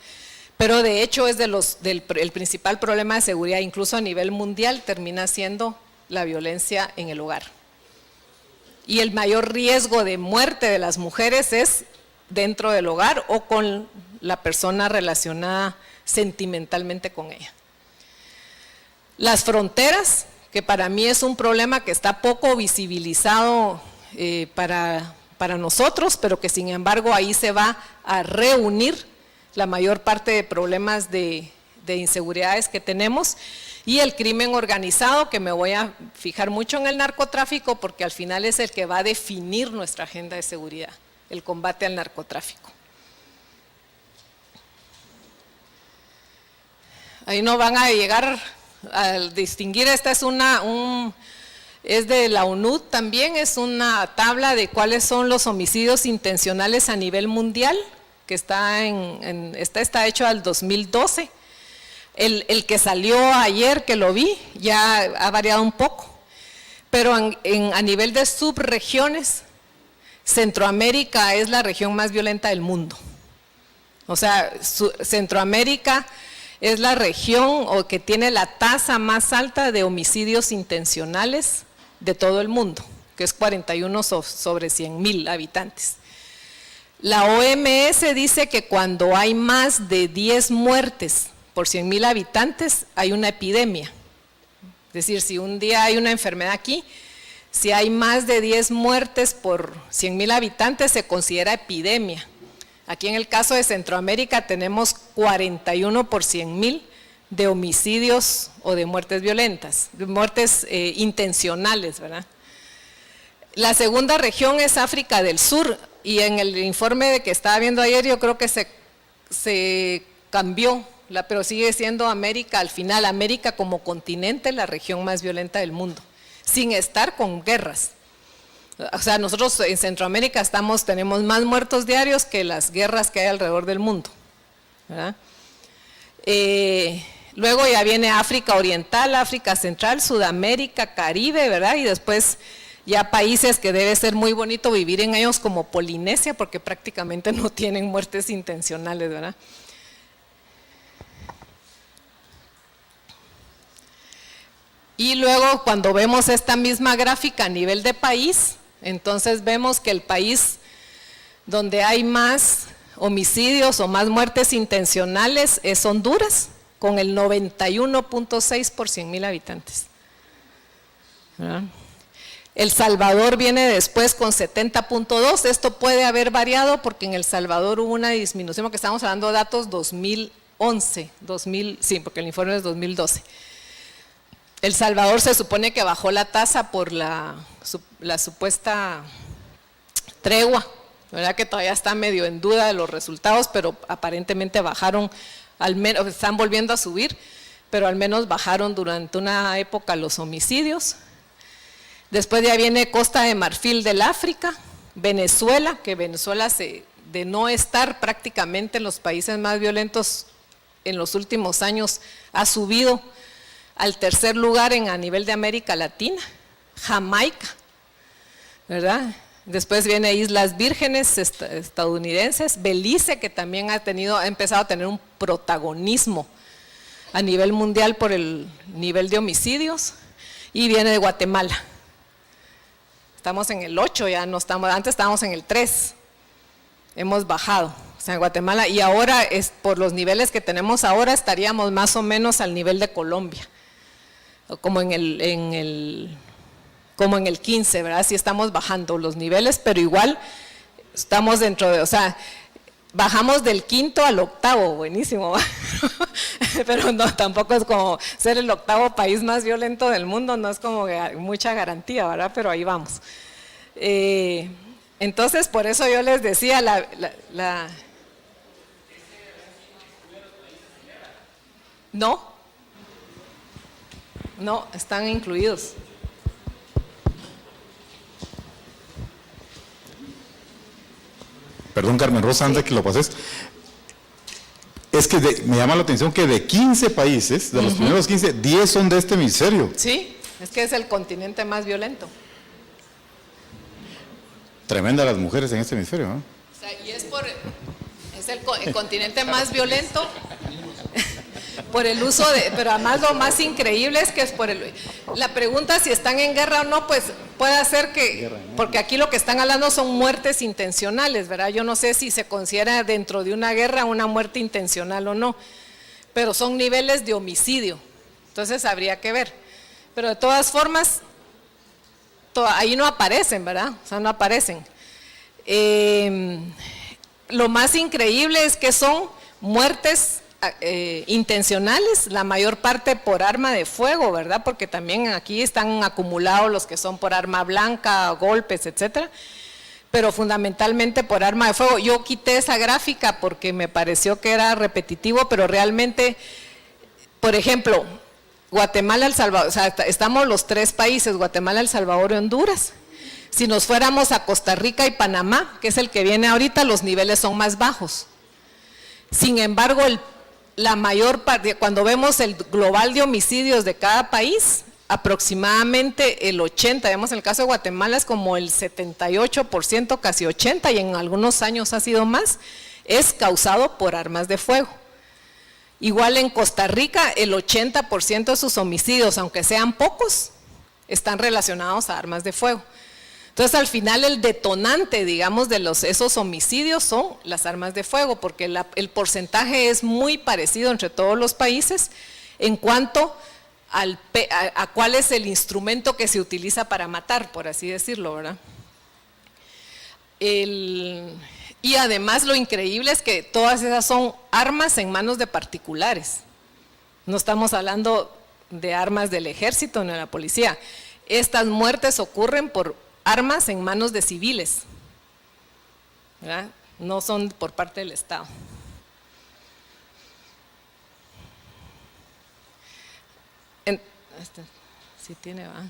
Pero de hecho es el principal problema de seguridad, incluso a nivel mundial, termina siendo la violencia en el hogar. Y el mayor riesgo de muerte de las mujeres es dentro del hogar o con la persona relacionada sentimentalmente con ella. Las fronteras, que para mí es un problema que está poco visibilizado para nosotros, pero que sin embargo ahí se va a reunir la mayor parte de problemas de inseguridades que tenemos, y el crimen organizado, que me voy a fijar mucho en el narcotráfico porque al final es el que va a definir nuestra agenda de seguridad, el combate al narcotráfico. Ahí no van a llegar al distinguir, esta es es de la ONUD también, es una tabla de cuáles son los homicidios intencionales a nivel mundial, que está hecho al 2012. El que salió ayer, que lo vi, ya ha variado un poco, pero a nivel de subregiones, Centroamérica es la región más violenta del mundo. O sea, Centroamérica es la región que tiene la tasa más alta de homicidios intencionales de todo el mundo, que es 41 sobre 100,000 habitantes. La OMS dice que cuando hay más de 10 muertes por 100,000 habitantes, hay una epidemia. Es decir, si un día hay una enfermedad aquí, si hay más de 10 muertes por 100,000 habitantes, se considera epidemia. Aquí en el caso de Centroamérica tenemos 41 por 100,000 de homicidios o de muertes violentas, de muertes intencionales, ¿verdad? La segunda región es África del Sur, y en el informe que estaba viendo ayer yo creo que se cambió, pero sigue siendo América, al final América como continente, la región más violenta del mundo, sin estar con guerras. O sea, nosotros en Centroamérica tenemos más muertos diarios que las guerras que hay alrededor del mundo, ¿verdad? Luego ya viene África Oriental, África Central, Sudamérica, Caribe, ¿verdad? Y después ya países que debe ser muy bonito vivir en ellos, como Polinesia, porque prácticamente no tienen muertes intencionales, ¿verdad? Y luego cuando vemos esta misma gráfica a nivel de país, entonces vemos que el país Donde hay más homicidios o más muertes intencionales es Honduras, con el 91.6 por 100,000 habitantes. ¿Verdad? El Salvador viene después con 70.2, esto puede haber variado porque en El Salvador hubo una disminución, porque estamos hablando de datos 2011, sí, porque el informe es 2012. El Salvador se supone que bajó la tasa por la supuesta tregua, ¿verdad? Que todavía está medio en duda de los resultados, pero aparentemente bajaron, al menos están volviendo a subir, pero al menos bajaron durante una época los homicidios. Después ya viene Costa de Marfil del África, Venezuela, que Venezuela de no estar prácticamente en los países más violentos en los últimos años, ha subido al tercer lugar a nivel de América Latina. Jamaica, ¿verdad? Después viene Islas Vírgenes estadounidenses, Belice, que también ha empezado a tener un protagonismo a nivel mundial por el nivel de homicidios, y viene de Guatemala. Estamos en el 8, ya no estamos, antes estábamos en el 3, hemos bajado, o sea, en Guatemala, y ahora por los niveles que tenemos ahora estaríamos más o menos al nivel de Colombia, como en el 15, ¿verdad? Sí estamos bajando los niveles, pero igual estamos dentro de, o sea, bajamos del 5º al 8º, buenísimo, pero no, tampoco es como ser el 8º país más violento del mundo, no es como mucha garantía, ¿verdad? Pero ahí vamos. Entonces, por eso yo les decía, no, están incluidos. Perdón, Carmen Rosa, antes de que lo pases. Es que me llama la atención que de 15 países, de los primeros 15, 10 son de este hemisferio. Sí, es que es el continente más violento. Tremenda las mujeres en este hemisferio, ¿no? O sea, y es el continente más violento por el uso pero además lo más increíble es que es la pregunta si están en guerra o no, pues puede ser que, porque aquí lo que están hablando son muertes intencionales, ¿verdad? Yo no sé si se considera dentro de una guerra una muerte intencional o no, pero son niveles de homicidio, entonces habría que ver, pero de todas formas, ahí no aparecen, ¿verdad? O sea, no aparecen. Lo más increíble es que son muertes intencionales, la mayor parte por arma de fuego, ¿verdad? Porque también aquí están acumulados los que son por arma blanca, golpes, etcétera, pero fundamentalmente por arma de fuego. Yo quité esa gráfica porque me pareció que era repetitivo, pero realmente, por ejemplo, Guatemala, El Salvador, o sea, estamos los 3 países, Guatemala, El Salvador y Honduras. Si nos fuéramos a Costa Rica y Panamá, que es el que viene ahorita, los niveles son más bajos. Sin embargo, la mayor parte, cuando vemos el global de homicidios de cada país, aproximadamente el 80%, vemos en el caso de Guatemala es como el 78%, casi 80%, y en algunos años ha sido más, es causado por armas de fuego. Igual en Costa Rica, el 80% de sus homicidios, aunque sean pocos, están relacionados a armas de fuego. Entonces, al final, el detonante, digamos, de esos homicidios son las armas de fuego, porque el porcentaje es muy parecido entre todos los países en cuanto a cuál es el instrumento que se utiliza para matar, por así decirlo, ¿verdad? Y además lo increíble es que todas esas son armas en manos de particulares. No estamos hablando de armas del ejército ni de la policía. Estas muertes ocurren por armas en manos de civiles, ¿verdad? No son por parte del Estado. Sí tiene, ¿va?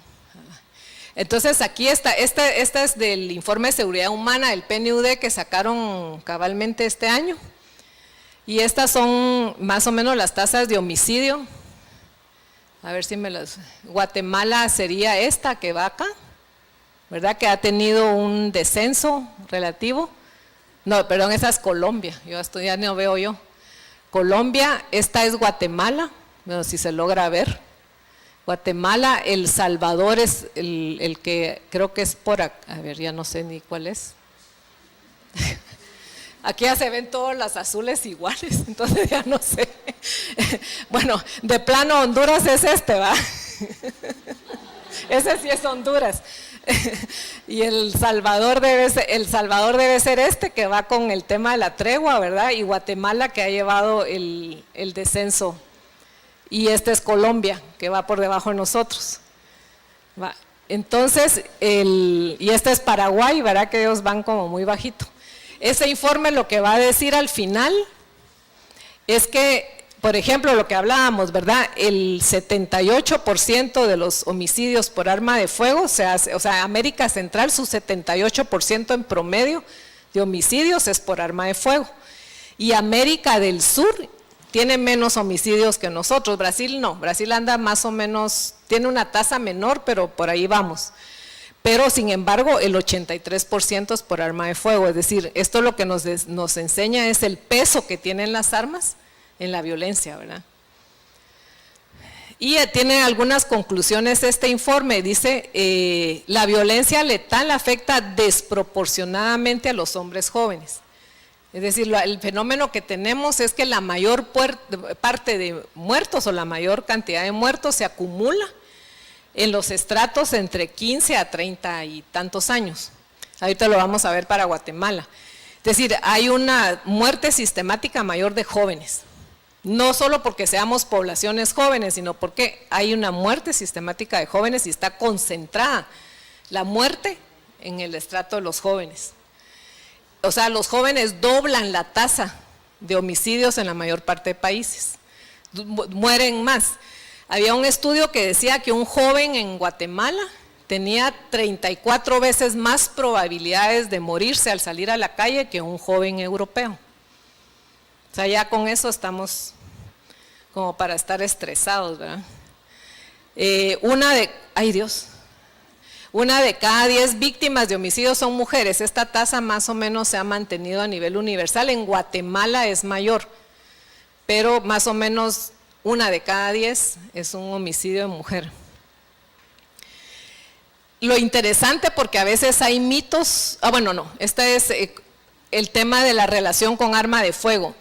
Entonces aquí esta es del informe de seguridad humana del PNUD que sacaron cabalmente este año, y estas son más o menos las tasas de homicidio. A ver si Guatemala sería esta que va acá, ¿verdad? Que ha tenido un descenso relativo. No, perdón, esa es Colombia, ya no veo yo. Colombia, esta es Guatemala, bueno, si se logra ver. Guatemala, El Salvador es el que creo que es por acá, a ver, ya no sé ni cuál es. Aquí ya se ven todas las azules iguales, entonces ya no sé. Bueno, de plano Honduras es ¿va? Ese sí es Honduras. Y El Salvador debe ser este, que va con el tema de la tregua, ¿verdad? Y Guatemala, que ha llevado el descenso. Y este es Colombia, que va por debajo de nosotros. Va. Entonces, y este es Paraguay, ¿verdad? Que ellos van como muy bajito. Ese informe lo que va a decir al final es que, por ejemplo, lo que hablábamos, ¿verdad? El 78% de los homicidios por arma de fuego, o sea, América Central, su 78% en promedio de homicidios es por arma de fuego. Y América del Sur tiene menos homicidios que nosotros. Brasil no, Brasil anda más o menos, tiene una tasa menor, pero por ahí vamos. Pero sin embargo el 83% es por arma de fuego, es decir, esto lo que nos enseña es el peso que tienen las armas en la violencia, ¿verdad? Y tiene algunas conclusiones este informe, dice, la violencia letal afecta desproporcionadamente a los hombres jóvenes. Es decir, el fenómeno que tenemos es que la mayor parte de muertos o la mayor cantidad de muertos se acumula en los estratos entre 15 a 30 y tantos años. Ahorita lo vamos a ver para Guatemala. Es decir, hay una muerte sistemática mayor de jóvenes. No solo porque seamos poblaciones jóvenes, sino porque hay una muerte sistemática de jóvenes y está concentrada la muerte en el estrato de los jóvenes. O sea, los jóvenes doblan la tasa de homicidios en la mayor parte de países, mueren más. Había un estudio que decía que un joven en Guatemala tenía 34 veces más probabilidades de morirse al salir a la calle que un joven europeo. O sea, ya con eso estamos como para estar estresados, ¿verdad? Una de cada 10 víctimas de homicidios son mujeres. Esta tasa más o menos se ha mantenido a nivel universal. En Guatemala es mayor, pero más o menos una de cada 10 es un homicidio de mujer. Lo interesante, porque a veces hay mitos, este es el tema de la relación con arma de fuego.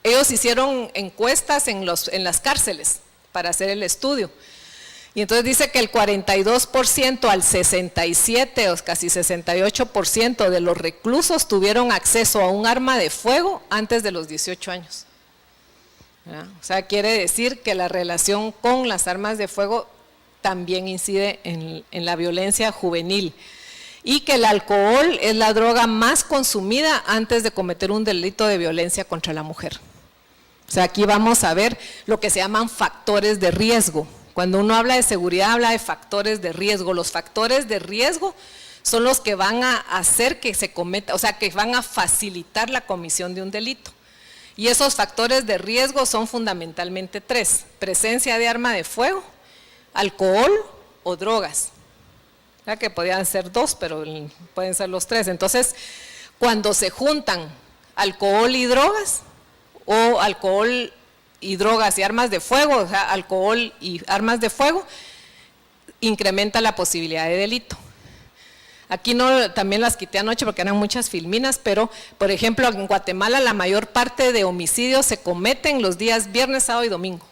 Ellos hicieron encuestas en las cárceles para hacer el estudio. Y entonces dice que el 42% al 67% o casi 68% de los reclusos tuvieron acceso a un arma de fuego antes de los 18 años. ¿Verdad? O sea, quiere decir que la relación con las armas de fuego también incide en la violencia juvenil. Y que el alcohol es la droga más consumida antes de cometer un delito de violencia contra la mujer. O sea, aquí vamos a ver lo que se llaman factores de riesgo. Cuando uno habla de seguridad, habla de factores de riesgo. Los factores de riesgo son los que van a hacer que se cometa, o sea, que van a facilitar la comisión de un delito. Y esos factores de riesgo son fundamentalmente 3: presencia de arma de fuego, alcohol o drogas. ¿Verdad? Que podían ser 2, pero pueden ser los 3. Entonces, cuando se juntan alcohol y drogas, o alcohol y drogas y armas de fuego, o sea, alcohol y armas de fuego, incrementa la posibilidad de delito. Aquí también las quité anoche porque eran muchas filminas, pero por ejemplo en Guatemala la mayor parte de homicidios se cometen los días viernes, sábado y domingo.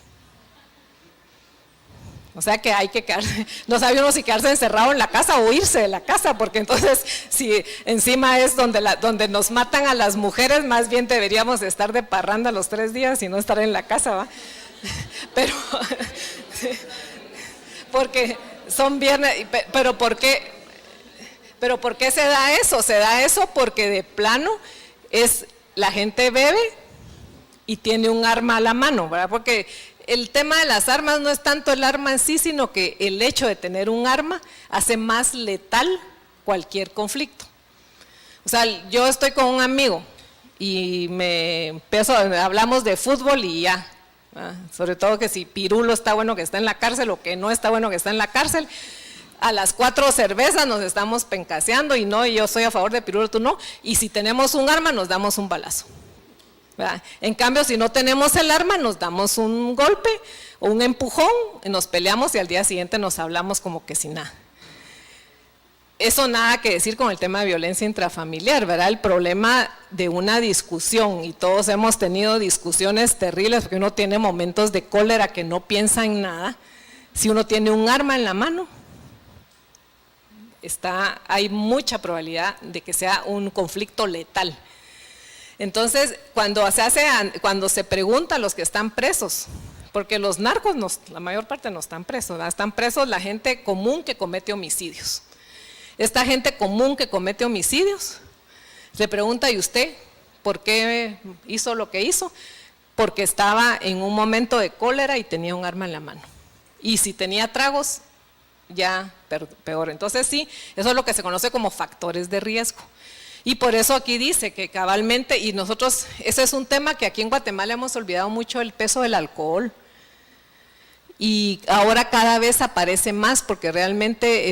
O sea que hay que quedarse, no sabe uno si quedarse encerrado en la casa o irse de la casa, porque entonces si encima es donde nos matan a las mujeres, más bien deberíamos estar de parranda los 3 días y no estar en la casa, ¿va? Pero, porque son viernes, pero ¿por qué se da eso? Se da eso porque de plano la gente bebe y tiene un arma a la mano, ¿verdad? Porque el tema de las armas no es tanto el arma en sí, sino que el hecho de tener un arma hace más letal cualquier conflicto. O sea, yo estoy con un amigo y hablamos de fútbol y ya, ¿verdad? Sobre todo que si Pirulo está bueno que está en la cárcel o que no está bueno que está en la cárcel. A las 4 cervezas nos estamos pencaseando y yo soy a favor de Pirulo, tú no, y si tenemos un arma nos damos un balazo. ¿Verdad? En cambio, si no tenemos el arma, nos damos un golpe o un empujón, nos peleamos y al día siguiente nos hablamos como que sin nada. eso nada que decir con el tema de violencia intrafamiliar, ¿verdad? El problema de una discusión, y todos hemos tenido discusiones terribles, porque uno tiene momentos de cólera que no piensa en nada. Si uno tiene un arma en la mano, hay mucha probabilidad de que sea un conflicto letal. Entonces, cuando se pregunta a los que están presos, porque los narcos, la mayor parte no están presos, ¿verdad? Están presos la gente común que comete homicidios. Esta gente común que comete homicidios, se pregunta, ¿y usted por qué hizo lo que hizo? Porque estaba en un momento de cólera y tenía un arma en la mano. Y si tenía tragos, ya peor. Entonces sí, eso es lo que se conoce como factores de riesgo. Y por eso aquí dice que cabalmente, y nosotros, ese es un tema que aquí en Guatemala hemos olvidado mucho, el peso del alcohol. Y ahora cada vez aparece más, porque realmente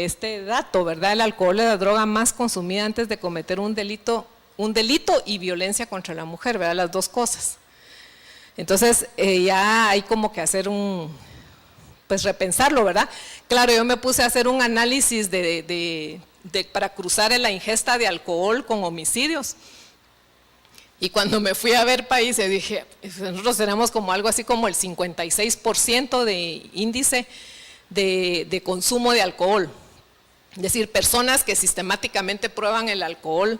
este dato, ¿verdad? El alcohol es la droga más consumida antes de cometer un delito y violencia contra la mujer, ¿verdad? Las dos cosas. Entonces ya hay como que hacer pues repensarlo, ¿verdad? Claro, yo me puse a hacer un análisis para cruzar en la ingesta de alcohol con homicidios. Y cuando me fui a ver países, dije, nosotros tenemos como algo así como el 56% de índice de consumo de alcohol. Es decir, personas que sistemáticamente prueban el alcohol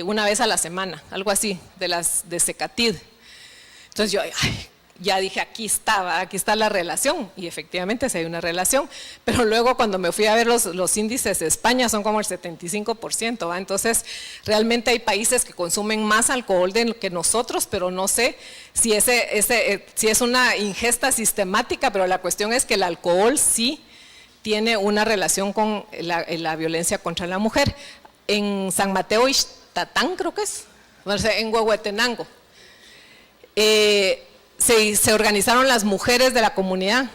una vez a la semana, algo así, de Secatid. Entonces yo, ya dije, aquí está la relación, y efectivamente sí hay una relación, pero luego cuando me fui a ver los índices de España son como el 75%, ¿va? Entonces realmente hay países que consumen más alcohol que nosotros, pero no sé si es una ingesta sistemática, pero la cuestión es que el alcohol sí tiene una relación con la violencia contra la mujer. En San Mateo Ixtatán, creo que es, en Huehuetenango, se organizaron las mujeres de la comunidad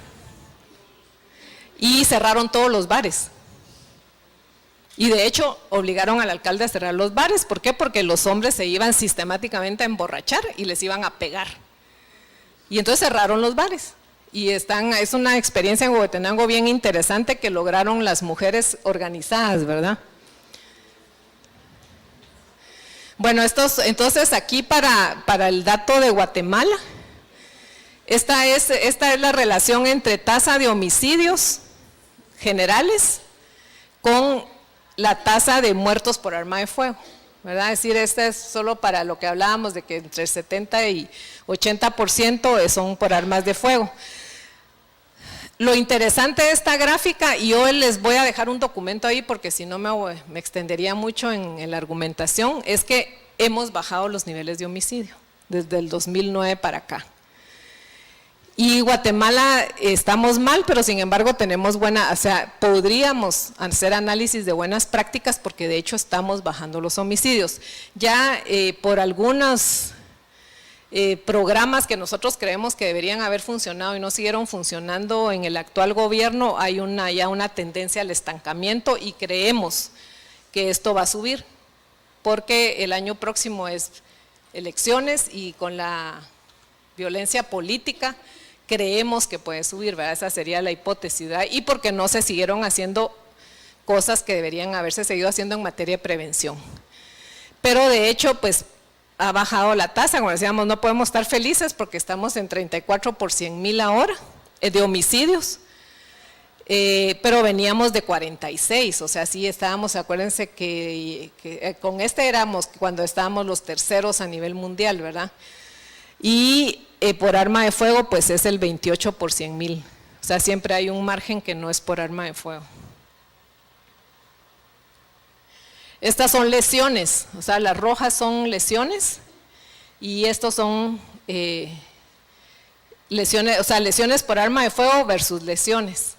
y cerraron todos los bares. Y de hecho obligaron al alcalde a cerrar los bares. ¿Por qué? Porque los hombres se iban sistemáticamente a emborrachar y les iban a pegar. Y entonces cerraron los bares. Y es una experiencia en Huehuetenango bien interesante que lograron las mujeres organizadas, ¿verdad? Bueno, entonces aquí para el dato de Guatemala, esta es la relación entre tasa de homicidios generales con la tasa de muertos por arma de fuego, ¿verdad? Es decir, esta es solo para lo que hablábamos de que entre 70 y 80% son por armas de fuego. Lo interesante de esta gráfica, y yo les voy a dejar un documento ahí porque si no me extendería mucho en la argumentación, es que hemos bajado los niveles de homicidio desde el 2009 para acá. Y Guatemala estamos mal, pero sin embargo tenemos podríamos hacer análisis de buenas prácticas porque de hecho estamos bajando los homicidios. Ya por algunos programas que nosotros creemos que deberían haber funcionado y no siguieron funcionando en el actual gobierno, hay ya una tendencia al estancamiento y creemos que esto va a subir, porque el año próximo es elecciones y con la violencia política creemos que puede subir, ¿verdad? Esa sería la hipótesis, ¿verdad? Y porque no se siguieron haciendo cosas que deberían haberse seguido haciendo en materia de prevención. Pero de hecho, pues ha bajado la tasa, como decíamos, no podemos estar felices porque estamos en 34 por 100,000 ahora de homicidios, pero veníamos de 46, o sea, sí estábamos, acuérdense que con éramos cuando estábamos los terceros a nivel mundial, ¿verdad? Y por arma de fuego, pues es el 28 por 100,000, o sea, siempre hay un margen que no es por arma de fuego. Estas son lesiones, o sea, las rojas son lesiones y estos son lesiones, o sea, lesiones por arma de fuego versus lesiones.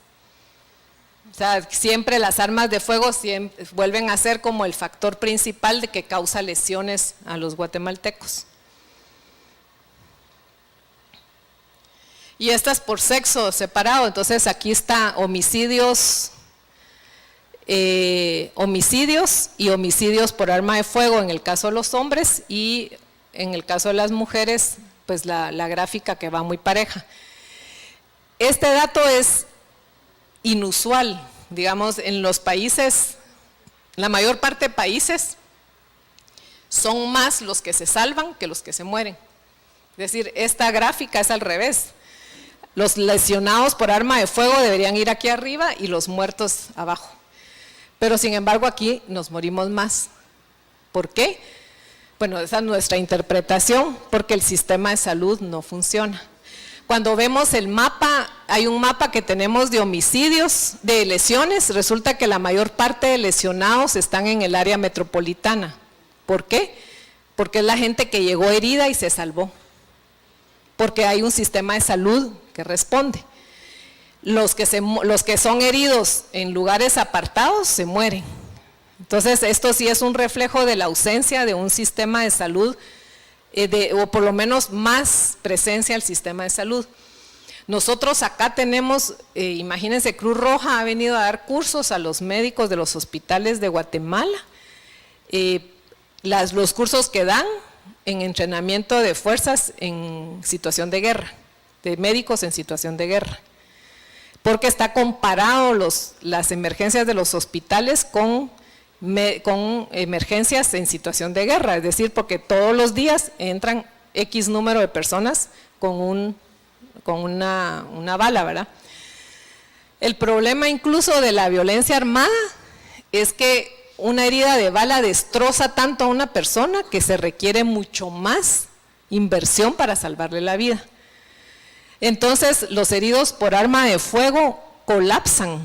O sea, siempre las armas de fuego vuelven a ser como el factor principal de que causa lesiones a los guatemaltecos. Y estas por sexo separado, entonces aquí está homicidios y homicidios por arma de fuego en el caso de los hombres, y en el caso de las mujeres, pues la gráfica que va muy pareja. Este dato es inusual, digamos, en los países, la mayor parte de países, son más los que se salvan que los que se mueren. Es decir, esta gráfica es al revés. Los lesionados por arma de fuego deberían ir aquí arriba y los muertos abajo. Pero sin embargo aquí nos morimos más. ¿Por qué? Bueno, esa es nuestra interpretación, porque el sistema de salud no funciona. Cuando vemos el mapa, hay un mapa que tenemos de homicidios, de lesiones, resulta que la mayor parte de lesionados están en el área metropolitana. ¿Por qué? Porque es la gente que llegó herida y se salvó. Porque hay un sistema de salud que responde. Los que son heridos en lugares apartados se mueren. Entonces, esto sí es un reflejo de la ausencia de un sistema de salud, o por lo menos más presencia del sistema de salud. Nosotros acá tenemos, imagínense, Cruz Roja ha venido a dar cursos a los médicos de los hospitales de Guatemala. Los cursos que dan en entrenamiento de fuerzas en situación de guerra, de médicos en situación de guerra, porque está comparado las emergencias de los hospitales con emergencias en situación de guerra, es decir, porque todos los días entran X número de personas con una bala, ¿verdad? El problema incluso de la violencia armada es que una herida de bala destroza tanto a una persona que se requiere mucho más inversión para salvarle la vida. Entonces, los heridos por arma de fuego colapsan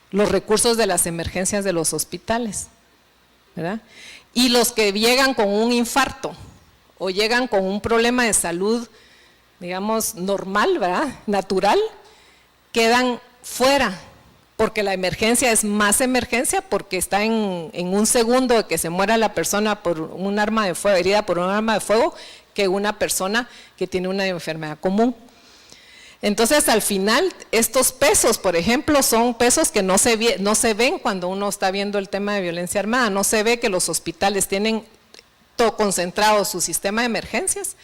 los recursos de las emergencias de los hospitales, ¿verdad? Y los que llegan con un infarto o llegan con un problema de salud, digamos, normal, ¿verdad?, natural, quedan fuera, porque la emergencia es más emergencia, porque está en un segundo de que se muera la persona por un arma de fuego, herida por un arma de fuego, que una persona que tiene una enfermedad común. Entonces, al final, estos pesos, por ejemplo, son pesos que no se ven cuando uno está viendo el tema de violencia armada. No se ve que los hospitales tienen todo concentrado su sistema de emergencias.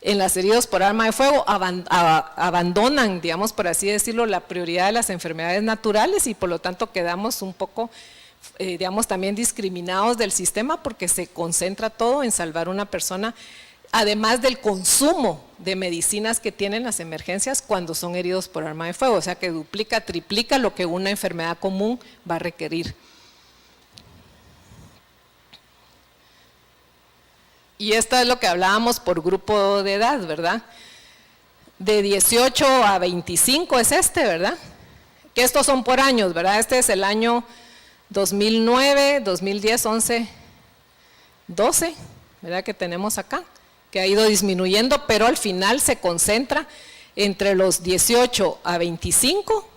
En las heridos por arma de fuego abandonan, digamos, por así decirlo, la prioridad de las enfermedades naturales y por lo tanto quedamos un poco, digamos, también discriminados del sistema porque se concentra todo en salvar a una persona, además del consumo de medicinas que tienen las emergencias cuando son heridos por arma de fuego, o sea que duplica, triplica lo que una enfermedad común va a requerir. Y esto es lo que hablábamos por grupo de edad, ¿verdad? De 18 a 25 es ¿verdad? Que estos son por años, ¿verdad? Este es el año 2009, 2010, 11, 12, ¿verdad? Que tenemos acá, que ha ido disminuyendo, pero al final se concentra entre los 18 a 25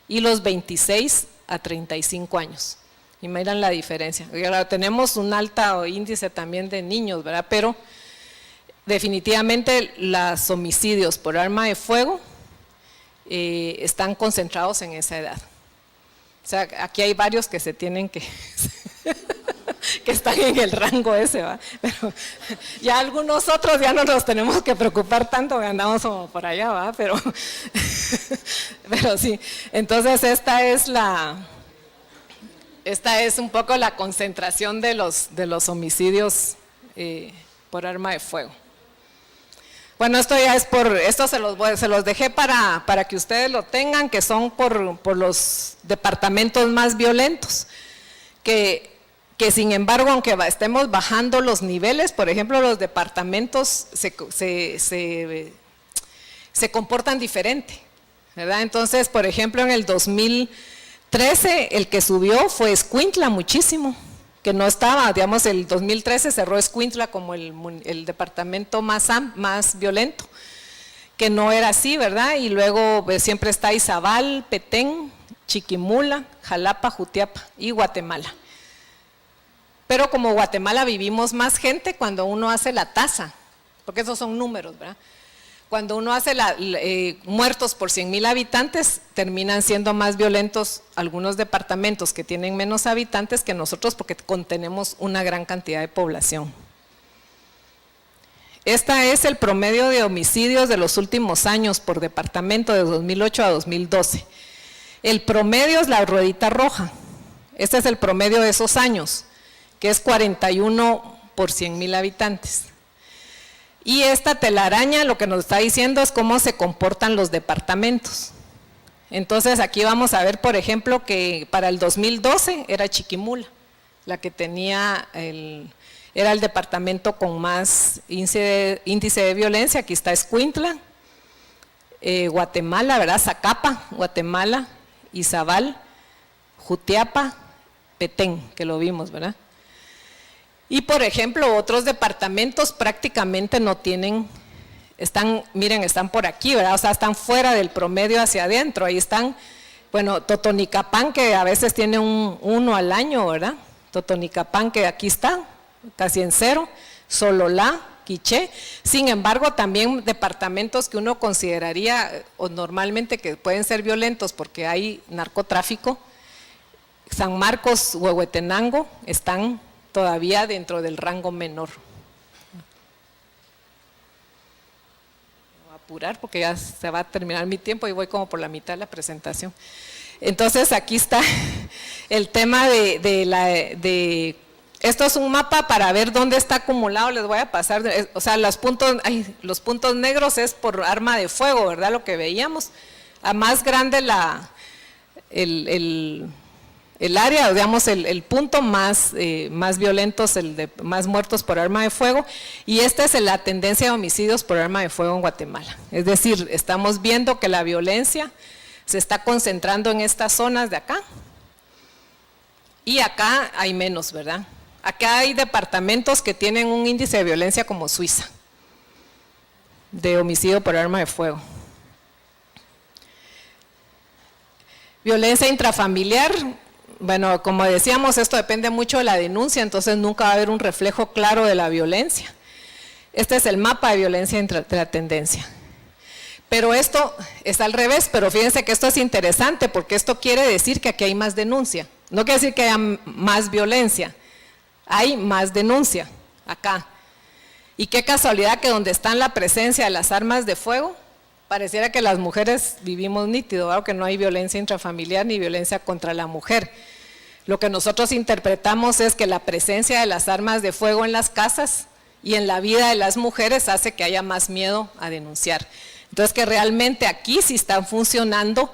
y los 26 a 35 años. Y miran la diferencia. Ahora, tenemos un alto índice también de niños, ¿verdad? Pero definitivamente los homicidios por arma de fuego están concentrados en esa edad. O sea, aquí hay varios que se tienen que están en el rango ese, ¿va? Pero ya algunos otros ya no nos tenemos que preocupar tanto, que andamos como por allá, ¿va? Pero sí, entonces esta es un poco la concentración de los homicidios por arma de fuego. Bueno, esto ya es esto se los dejé para que ustedes lo tengan, que son por los departamentos más violentos, que sin embargo, aunque estemos bajando los niveles, por ejemplo, los departamentos se comportan diferente, ¿verdad? Entonces, por ejemplo, en el 2013, el que subió fue Escuintla muchísimo, que no estaba, digamos, el 2013 cerró Escuintla como el departamento más violento, que no era así, ¿verdad? Y luego siempre está Izabal, Petén, Chiquimula, Jalapa, Jutiapa y Guatemala. Pero como Guatemala vivimos más gente, cuando uno hace la tasa, porque esos son números, ¿verdad? Cuando uno hace muertos por 100,000 habitantes, terminan siendo más violentos algunos departamentos que tienen menos habitantes que nosotros porque contenemos una gran cantidad de población. Este es el promedio de homicidios de los últimos años por departamento de 2008 a 2012. El promedio es la ruedita roja. Este es el promedio de esos años, que es 41 por 100,000 habitantes. Y esta telaraña lo que nos está diciendo es cómo se comportan los departamentos. Entonces aquí vamos a ver, por ejemplo, que para el 2012 era Chiquimula, la que tenía era el departamento con más índice de violencia. Aquí está Escuintla, Guatemala, ¿verdad? Zacapa, Guatemala, Izabal, Jutiapa, Petén, que lo vimos, ¿verdad? Y por ejemplo, otros departamentos prácticamente no tienen, miren, están por aquí, ¿verdad? O sea, están fuera del promedio hacia adentro. Ahí están, bueno, Totonicapán, que a veces tiene uno al año, ¿verdad? Totonicapán, que aquí está, casi en cero. Sololá, Quiché. Sin embargo, también departamentos que uno consideraría o normalmente que pueden ser violentos porque hay narcotráfico, San Marcos, Huehuetenango, están todavía dentro del rango menor. Voy a apurar porque ya se va a terminar mi tiempo y voy como por la mitad de la presentación. Entonces aquí está el tema esto es un mapa para ver dónde está acumulado. Les voy a pasar, o sea, los puntos negros es por arma de fuego, ¿verdad? Lo que veíamos. A más grande el área, digamos, el punto más violentos, el de más muertos por arma de fuego, y esta es la tendencia de homicidios por arma de fuego en Guatemala. Es decir, estamos viendo que la violencia se está concentrando en estas zonas de acá, y acá hay menos, ¿verdad? Acá hay departamentos que tienen un índice de violencia como Suiza, de homicidio por arma de fuego. Violencia intrafamiliar. Bueno, como decíamos, esto depende mucho de la denuncia, entonces nunca va a haber un reflejo claro de la violencia. Este es el mapa de violencia de la tendencia. Pero esto es al revés, pero fíjense que esto es interesante porque esto quiere decir que aquí hay más denuncia. No quiere decir que haya más violencia, hay más denuncia acá. Y qué casualidad que donde está la presencia de las armas de fuego, pareciera que las mujeres vivimos nítido, ¿verdad? Que no hay violencia intrafamiliar ni violencia contra la mujer. Lo que nosotros interpretamos es que la presencia de las armas de fuego en las casas y en la vida de las mujeres hace que haya más miedo a denunciar. Entonces que realmente aquí sí están funcionando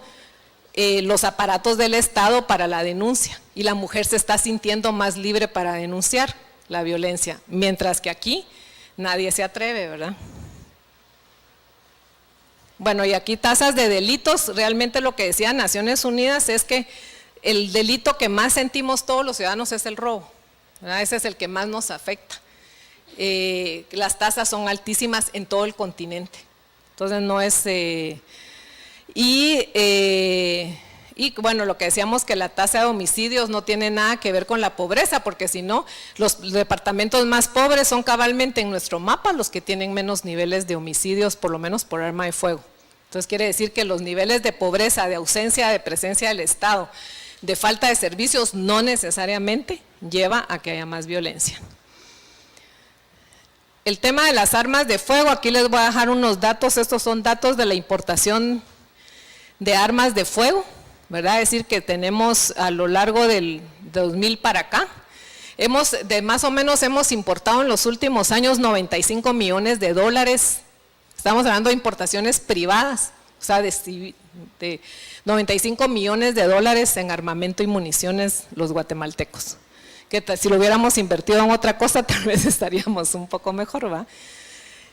los aparatos del Estado para la denuncia y la mujer se está sintiendo más libre para denunciar la violencia, mientras que aquí nadie se atreve, ¿verdad? Bueno, y aquí tasas de delitos. Realmente lo que decía Naciones Unidas es que el delito que más sentimos todos los ciudadanos es el robo, ¿verdad? Ese es el que más nos afecta. Las tasas son altísimas en todo el continente, entonces no es… Y bueno, lo que decíamos que la tasa de homicidios no tiene nada que ver con la pobreza, porque si no, los departamentos más pobres son cabalmente en nuestro mapa los que tienen menos niveles de homicidios, por lo menos por arma de fuego. Entonces quiere decir que los niveles de pobreza, de ausencia de presencia del Estado, de falta de servicios, no necesariamente lleva a que haya más violencia. El tema de las armas de fuego, aquí les voy a dejar unos datos. Estos son datos de la importación de armas de fuego, ¿verdad? Es decir, que tenemos a lo largo del 2000 para acá, más o menos hemos importado en los últimos años 95 millones de dólares, estamos hablando de importaciones privadas, o sea, de 95 millones de dólares en armamento y municiones los guatemaltecos, que si lo hubiéramos invertido en otra cosa tal vez estaríamos un poco mejor, ¿va?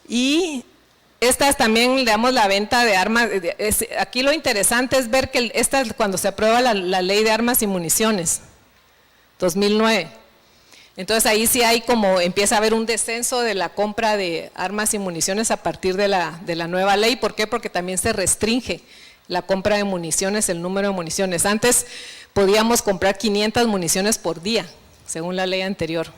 Y esta es también, digamos, la venta de armas. Aquí lo interesante es ver que esta es cuando se aprueba la ley de armas y municiones, 2009. Entonces ahí sí hay como, empieza a haber un descenso de la compra de armas y municiones a partir de la nueva ley. ¿Por qué? Porque también se restringe la compra de municiones, el número de municiones. Antes podíamos comprar 500 municiones por día, según la ley anterior.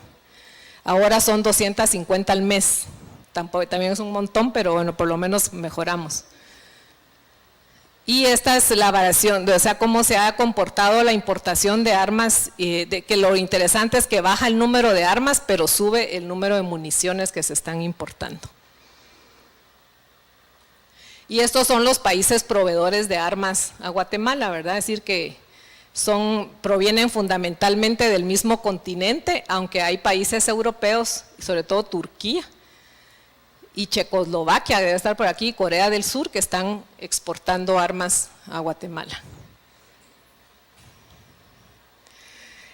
Ahora son 250 al mes. También es un montón, pero bueno, por lo menos mejoramos. Y esta es la variación, o sea, cómo se ha comportado la importación de armas, que lo interesante es que baja el número de armas, pero sube el número de municiones que se están importando. Y estos son los países proveedores de armas a Guatemala, ¿verdad? Es decir que provienen fundamentalmente del mismo continente, aunque hay países europeos, sobre todo Turquía y Checoslovaquia, debe estar por aquí, Corea del Sur, que están exportando armas a Guatemala.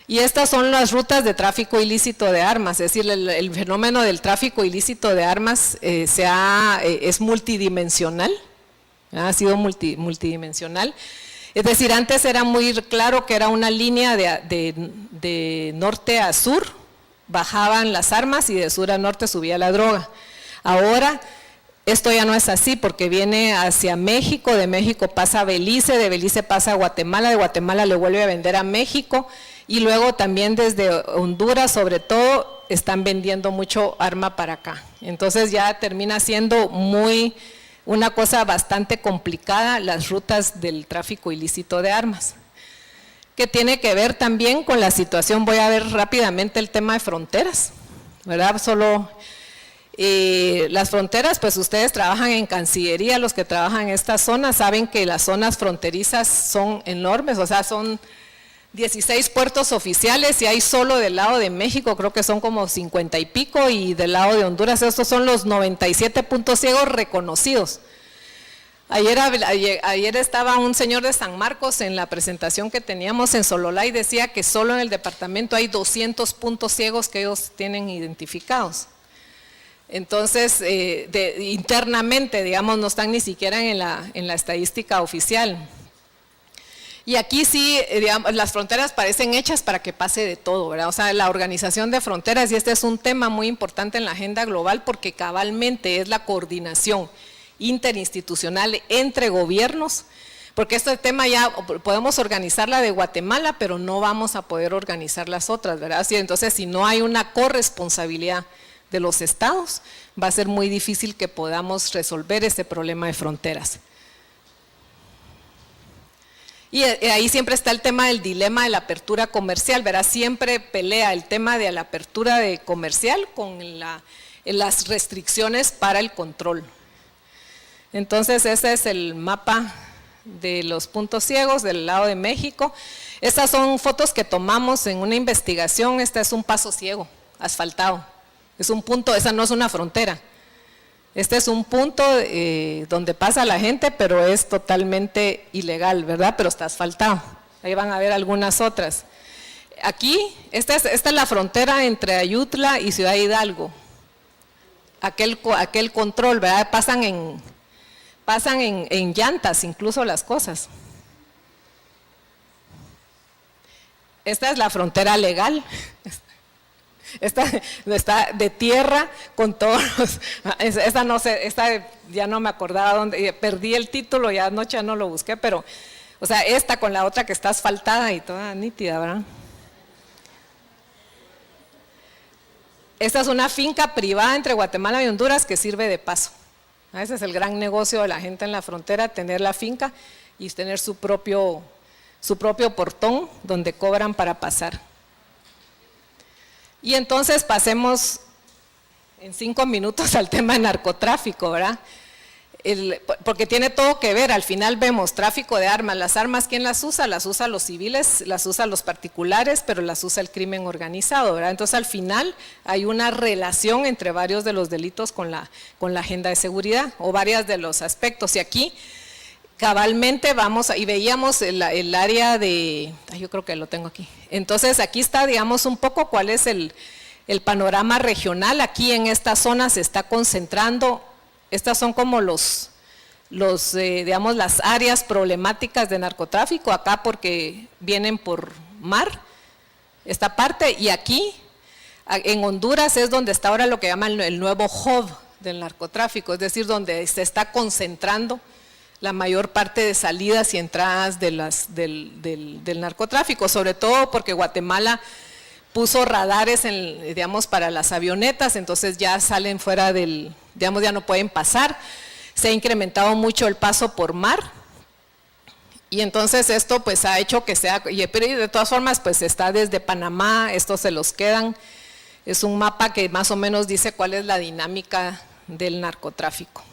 Y estas son las rutas de tráfico ilícito de armas, es decir, el fenómeno del tráfico ilícito de armas es multidimensional, ha sido multidimensional. Es decir, antes era muy claro que era una línea de norte a sur, bajaban las armas y de sur a norte subía la droga. Ahora esto ya no es así porque viene hacia México, de México pasa a Belice, de Belice pasa a Guatemala, de Guatemala le vuelve a vender a México y luego también desde Honduras sobre todo están vendiendo mucho arma para acá. Entonces ya termina siendo una cosa bastante complicada las rutas del tráfico ilícito de armas, que tiene que ver también con la situación. Voy a ver rápidamente el tema de fronteras, ¿verdad? Las fronteras, pues ustedes trabajan en Cancillería, los que trabajan en esta zona saben que las zonas fronterizas son enormes, o sea, son 16 puertos oficiales y hay solo del lado de México, creo que son como 50 y pico, y del lado de Honduras estos son los 97 puntos ciegos reconocidos. Ayer estaba un señor de San Marcos en la presentación que teníamos en Sololá y decía que solo en el departamento hay 200 puntos ciegos que ellos tienen identificados. Entonces, internamente, digamos, no están ni siquiera en la estadística oficial. Y aquí sí, digamos, las fronteras parecen hechas para que pase de todo, ¿verdad? O sea, la organización de fronteras, y este es un tema muy importante en la agenda global porque cabalmente es la coordinación interinstitucional entre gobiernos, porque este tema ya podemos organizar la de Guatemala, pero no vamos a poder organizar las otras, ¿verdad? Entonces, si no hay una corresponsabilidad de los estados, va a ser muy difícil que podamos resolver este problema de fronteras. Y ahí siempre está el tema del dilema de la apertura comercial, ¿verdad? Siempre pelea el tema de la apertura comercial con las restricciones para el control. Entonces ese es el mapa de los puntos ciegos del lado de México. Estas son fotos que tomamos en una investigación. Este es un paso ciego, asfaltado. Es un punto, esa no es una frontera. Este es un punto donde pasa la gente, pero es totalmente ilegal, ¿verdad? Pero está asfaltado. Ahí van a ver algunas otras. Aquí, esta es la frontera entre Ayutla y Ciudad Hidalgo. Aquel control, ¿verdad? Pasan en llantas incluso las cosas. Esta es la frontera legal. Esta está de tierra con todos esta no sé, esta ya no me acordaba dónde, perdí el título, ya anoche ya no lo busqué, pero, o sea, esta con la otra que está asfaltada y toda nítida, ¿verdad? Esta es una finca privada entre Guatemala y Honduras que sirve de paso. Ese es el gran negocio de la gente en la frontera, tener la finca y tener su propio portón donde cobran para pasar. Y entonces pasemos en 5 minutos al tema de narcotráfico, ¿verdad? Porque tiene todo que ver, al final vemos tráfico de armas. Las armas, ¿quién las usa? Las usan los civiles, las usan los particulares, pero las usa el crimen organizado, ¿verdad? Entonces al final hay una relación entre varios de los delitos con la agenda de seguridad o varios de los aspectos. Y aquí cabalmente y veíamos el área de, yo creo que lo tengo aquí. Entonces aquí está, digamos, un poco cuál es el panorama regional. Aquí en esta zona se está concentrando, estas son como digamos, las áreas problemáticas de narcotráfico, acá porque vienen por mar, esta parte, y aquí en Honduras es donde está ahora lo que llaman el nuevo hub del narcotráfico, es decir, donde se está concentrando la mayor parte de salidas y entradas del narcotráfico, sobre todo porque Guatemala puso radares digamos, para las avionetas, entonces ya salen fuera digamos, ya no pueden pasar. Se ha incrementado mucho el paso por mar y entonces esto pues ha hecho que sea, pero de todas formas pues está desde Panamá, estos se los quedan, es un mapa que más o menos dice cuál es la dinámica del narcotráfico.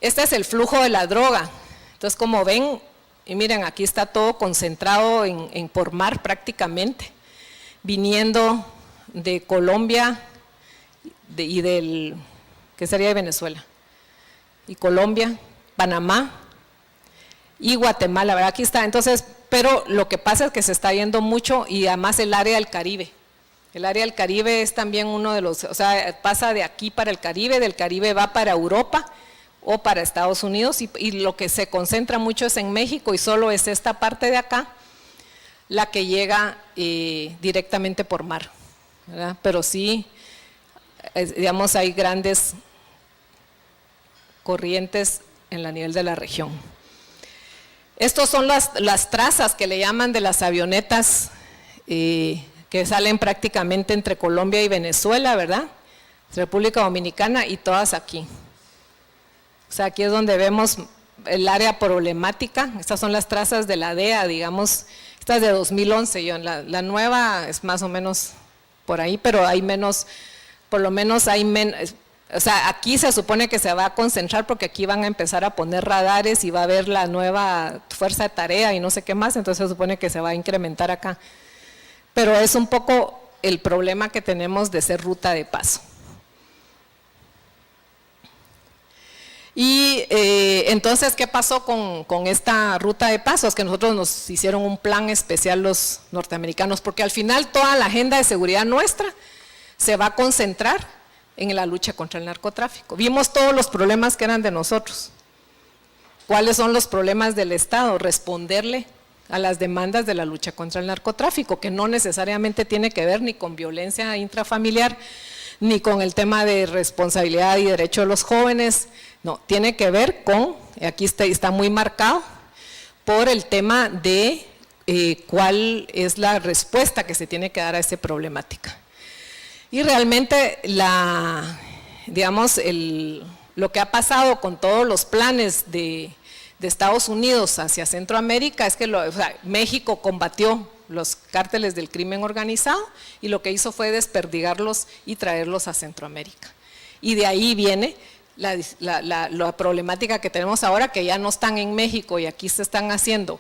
Este es el flujo de la droga. Entonces, como ven, y miren, aquí está todo concentrado por mar prácticamente, viniendo de Colombia ¿qué sería de Venezuela? Y Colombia, Panamá y Guatemala, ¿verdad? Aquí está. Entonces, pero lo que pasa es que se está yendo mucho, y además el área del Caribe. El área del Caribe es también uno de los, o sea, pasa de aquí para el Caribe, del Caribe va para Europa o para Estados Unidos, y lo que se concentra mucho es en México, y solo es esta parte de acá la que llega directamente por mar, ¿verdad? Pero sí, digamos, hay grandes corrientes en el nivel de la región. Estos son las trazas que le llaman de las avionetas que salen prácticamente entre Colombia y Venezuela, ¿verdad? República Dominicana, y todas aquí. O sea, aquí es donde vemos el área problemática. Estas son las trazas de la DEA, digamos, esta es de 2011, la nueva es más o menos por ahí, pero hay menos, por lo menos hay menos. O sea, aquí se supone que se va a concentrar porque aquí van a empezar a poner radares y va a haber la nueva fuerza de tarea y no sé qué más, entonces se supone que se va a incrementar acá. Pero es un poco el problema que tenemos de ser ruta de paso. Y entonces, ¿qué pasó con esta ruta de paso? Es que nosotros nos hicieron un plan especial los norteamericanos, porque al final toda la agenda de seguridad nuestra se va a concentrar en la lucha contra el narcotráfico. Vimos todos los problemas que eran de nosotros. ¿Cuáles son los problemas del Estado? Responderle a las demandas de la lucha contra el narcotráfico, que no necesariamente tiene que ver ni con violencia intrafamiliar, ni con el tema de responsabilidad y derecho de los jóvenes, no, tiene que ver con, aquí está muy marcado, por el tema de cuál es la respuesta que se tiene que dar a esa problemática. Y realmente lo que ha pasado con todos los planes de Estados Unidos hacia Centroamérica es que México combatió los cárteles del crimen organizado y lo que hizo fue desperdigarlos y traerlos a Centroamérica. Y de ahí viene la problemática que tenemos ahora, que ya no están en México y aquí se están haciendo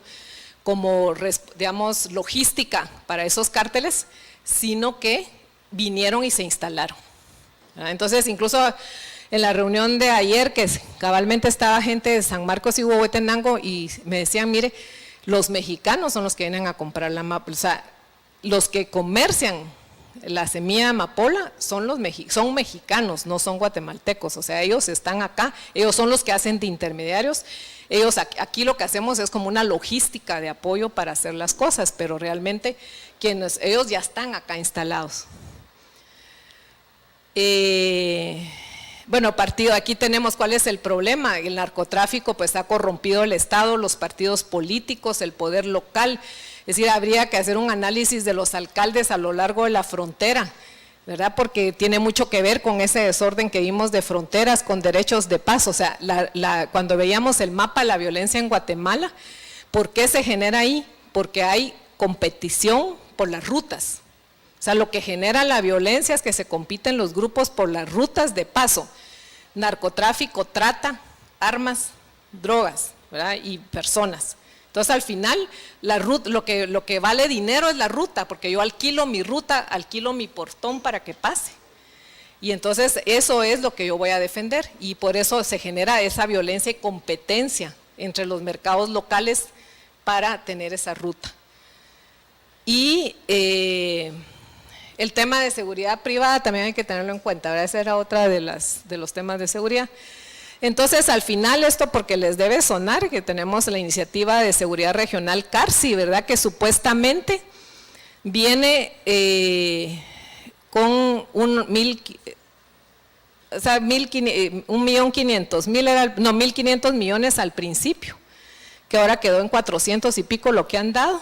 como, digamos, logística para esos cárteles, sino que vinieron y se instalaron. Entonces, incluso en la reunión de ayer, que cabalmente estaba gente de San Marcos y Huehuetenango, y me decían, mire, los mexicanos son los que vienen a comprar la amapola, o sea, los que comercian la semilla de amapola son mexicanos, no son guatemaltecos, o sea, ellos están acá, ellos son los que hacen de intermediarios, aquí lo que hacemos es como una logística de apoyo para hacer las cosas, pero realmente ellos ya están acá instalados. Bueno, aquí tenemos cuál es el problema. El narcotráfico pues ha corrompido el Estado, los partidos políticos, el poder local. Es decir, habría que hacer un análisis de los alcaldes a lo largo de la frontera, ¿verdad? Porque tiene mucho que ver con ese desorden que vimos de fronteras con derechos de paso. O sea, cuando veíamos el mapa de la violencia en Guatemala, ¿por qué se genera ahí? Porque hay competición por las rutas. O sea, lo que genera la violencia es que se compiten los grupos por las rutas de paso. Narcotráfico, trata, armas, drogas, ¿verdad? Y personas. Entonces, al final, lo que vale dinero es la ruta, porque yo alquilo mi ruta, alquilo mi portón para que pase. Y entonces, eso es lo que yo voy a defender. Y por eso se genera esa violencia y competencia entre los mercados locales para tener esa ruta. Y el tema de seguridad privada también hay que tenerlo en cuenta, ¿verdad? Esa era otra de los temas de seguridad. Entonces, al final, esto porque les debe sonar, que tenemos la iniciativa de seguridad regional CARSI, ¿verdad? Que supuestamente viene con 1.500.000 millones al principio, que ahora quedó en 400 y pico lo que han dado.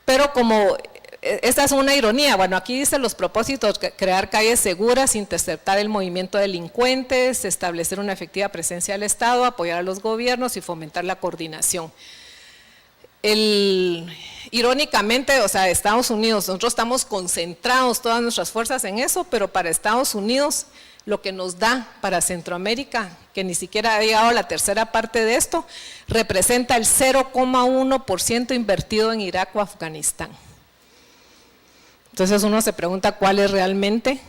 Pero como esta es una ironía, bueno, aquí dice los propósitos: crear calles seguras, interceptar el movimiento de delincuentes, establecer una efectiva presencia del Estado, apoyar a los gobiernos y fomentar la coordinación. Irónicamente, o sea, Estados Unidos, nosotros estamos concentrados todas nuestras fuerzas en eso, pero para Estados Unidos lo que nos da para Centroamérica, que ni siquiera ha llegado a la tercera parte de esto, representa el 0,1% invertido en Irak o Afganistán. Entonces uno se pregunta cuál es realmente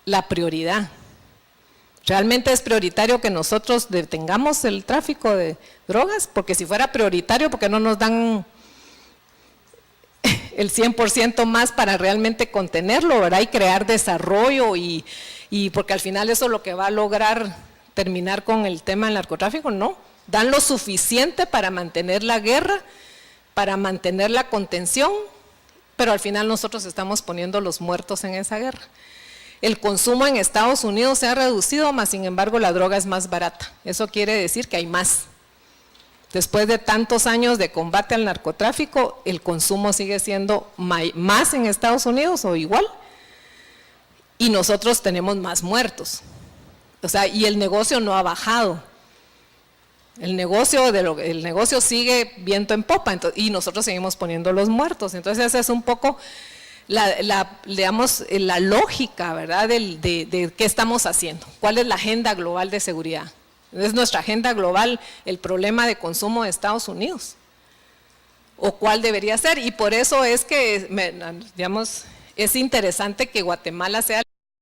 la prioridad. ¿Realmente es prioritario que nosotros detengamos el tráfico de drogas? Porque si fuera prioritario, ¿por qué no nos dan el 100% más para realmente contenerlo, ¿verdad? Y crear desarrollo y porque al final eso es lo que va a lograr terminar con el tema del narcotráfico, no. Dan lo suficiente para mantener la guerra, para mantener la contención, pero al final nosotros estamos poniendo los muertos en esa guerra. El consumo en Estados Unidos se ha reducido, más sin embargo la droga es más barata. Eso quiere decir que hay más. Después de tantos años de combate al narcotráfico, el consumo sigue siendo más en Estados Unidos o igual, y nosotros tenemos más muertos. O sea, y el negocio no ha bajado. El negocio sigue viento en popa, y nosotros seguimos poniendo los muertos. Entonces esa es un poco digamos, la lógica, ¿verdad?, de qué estamos haciendo. ¿Cuál es la agenda global de seguridad? ¿Es nuestra agenda global el problema de consumo de Estados Unidos? ¿O cuál debería ser? Y por eso es que, digamos, es interesante que Guatemala sea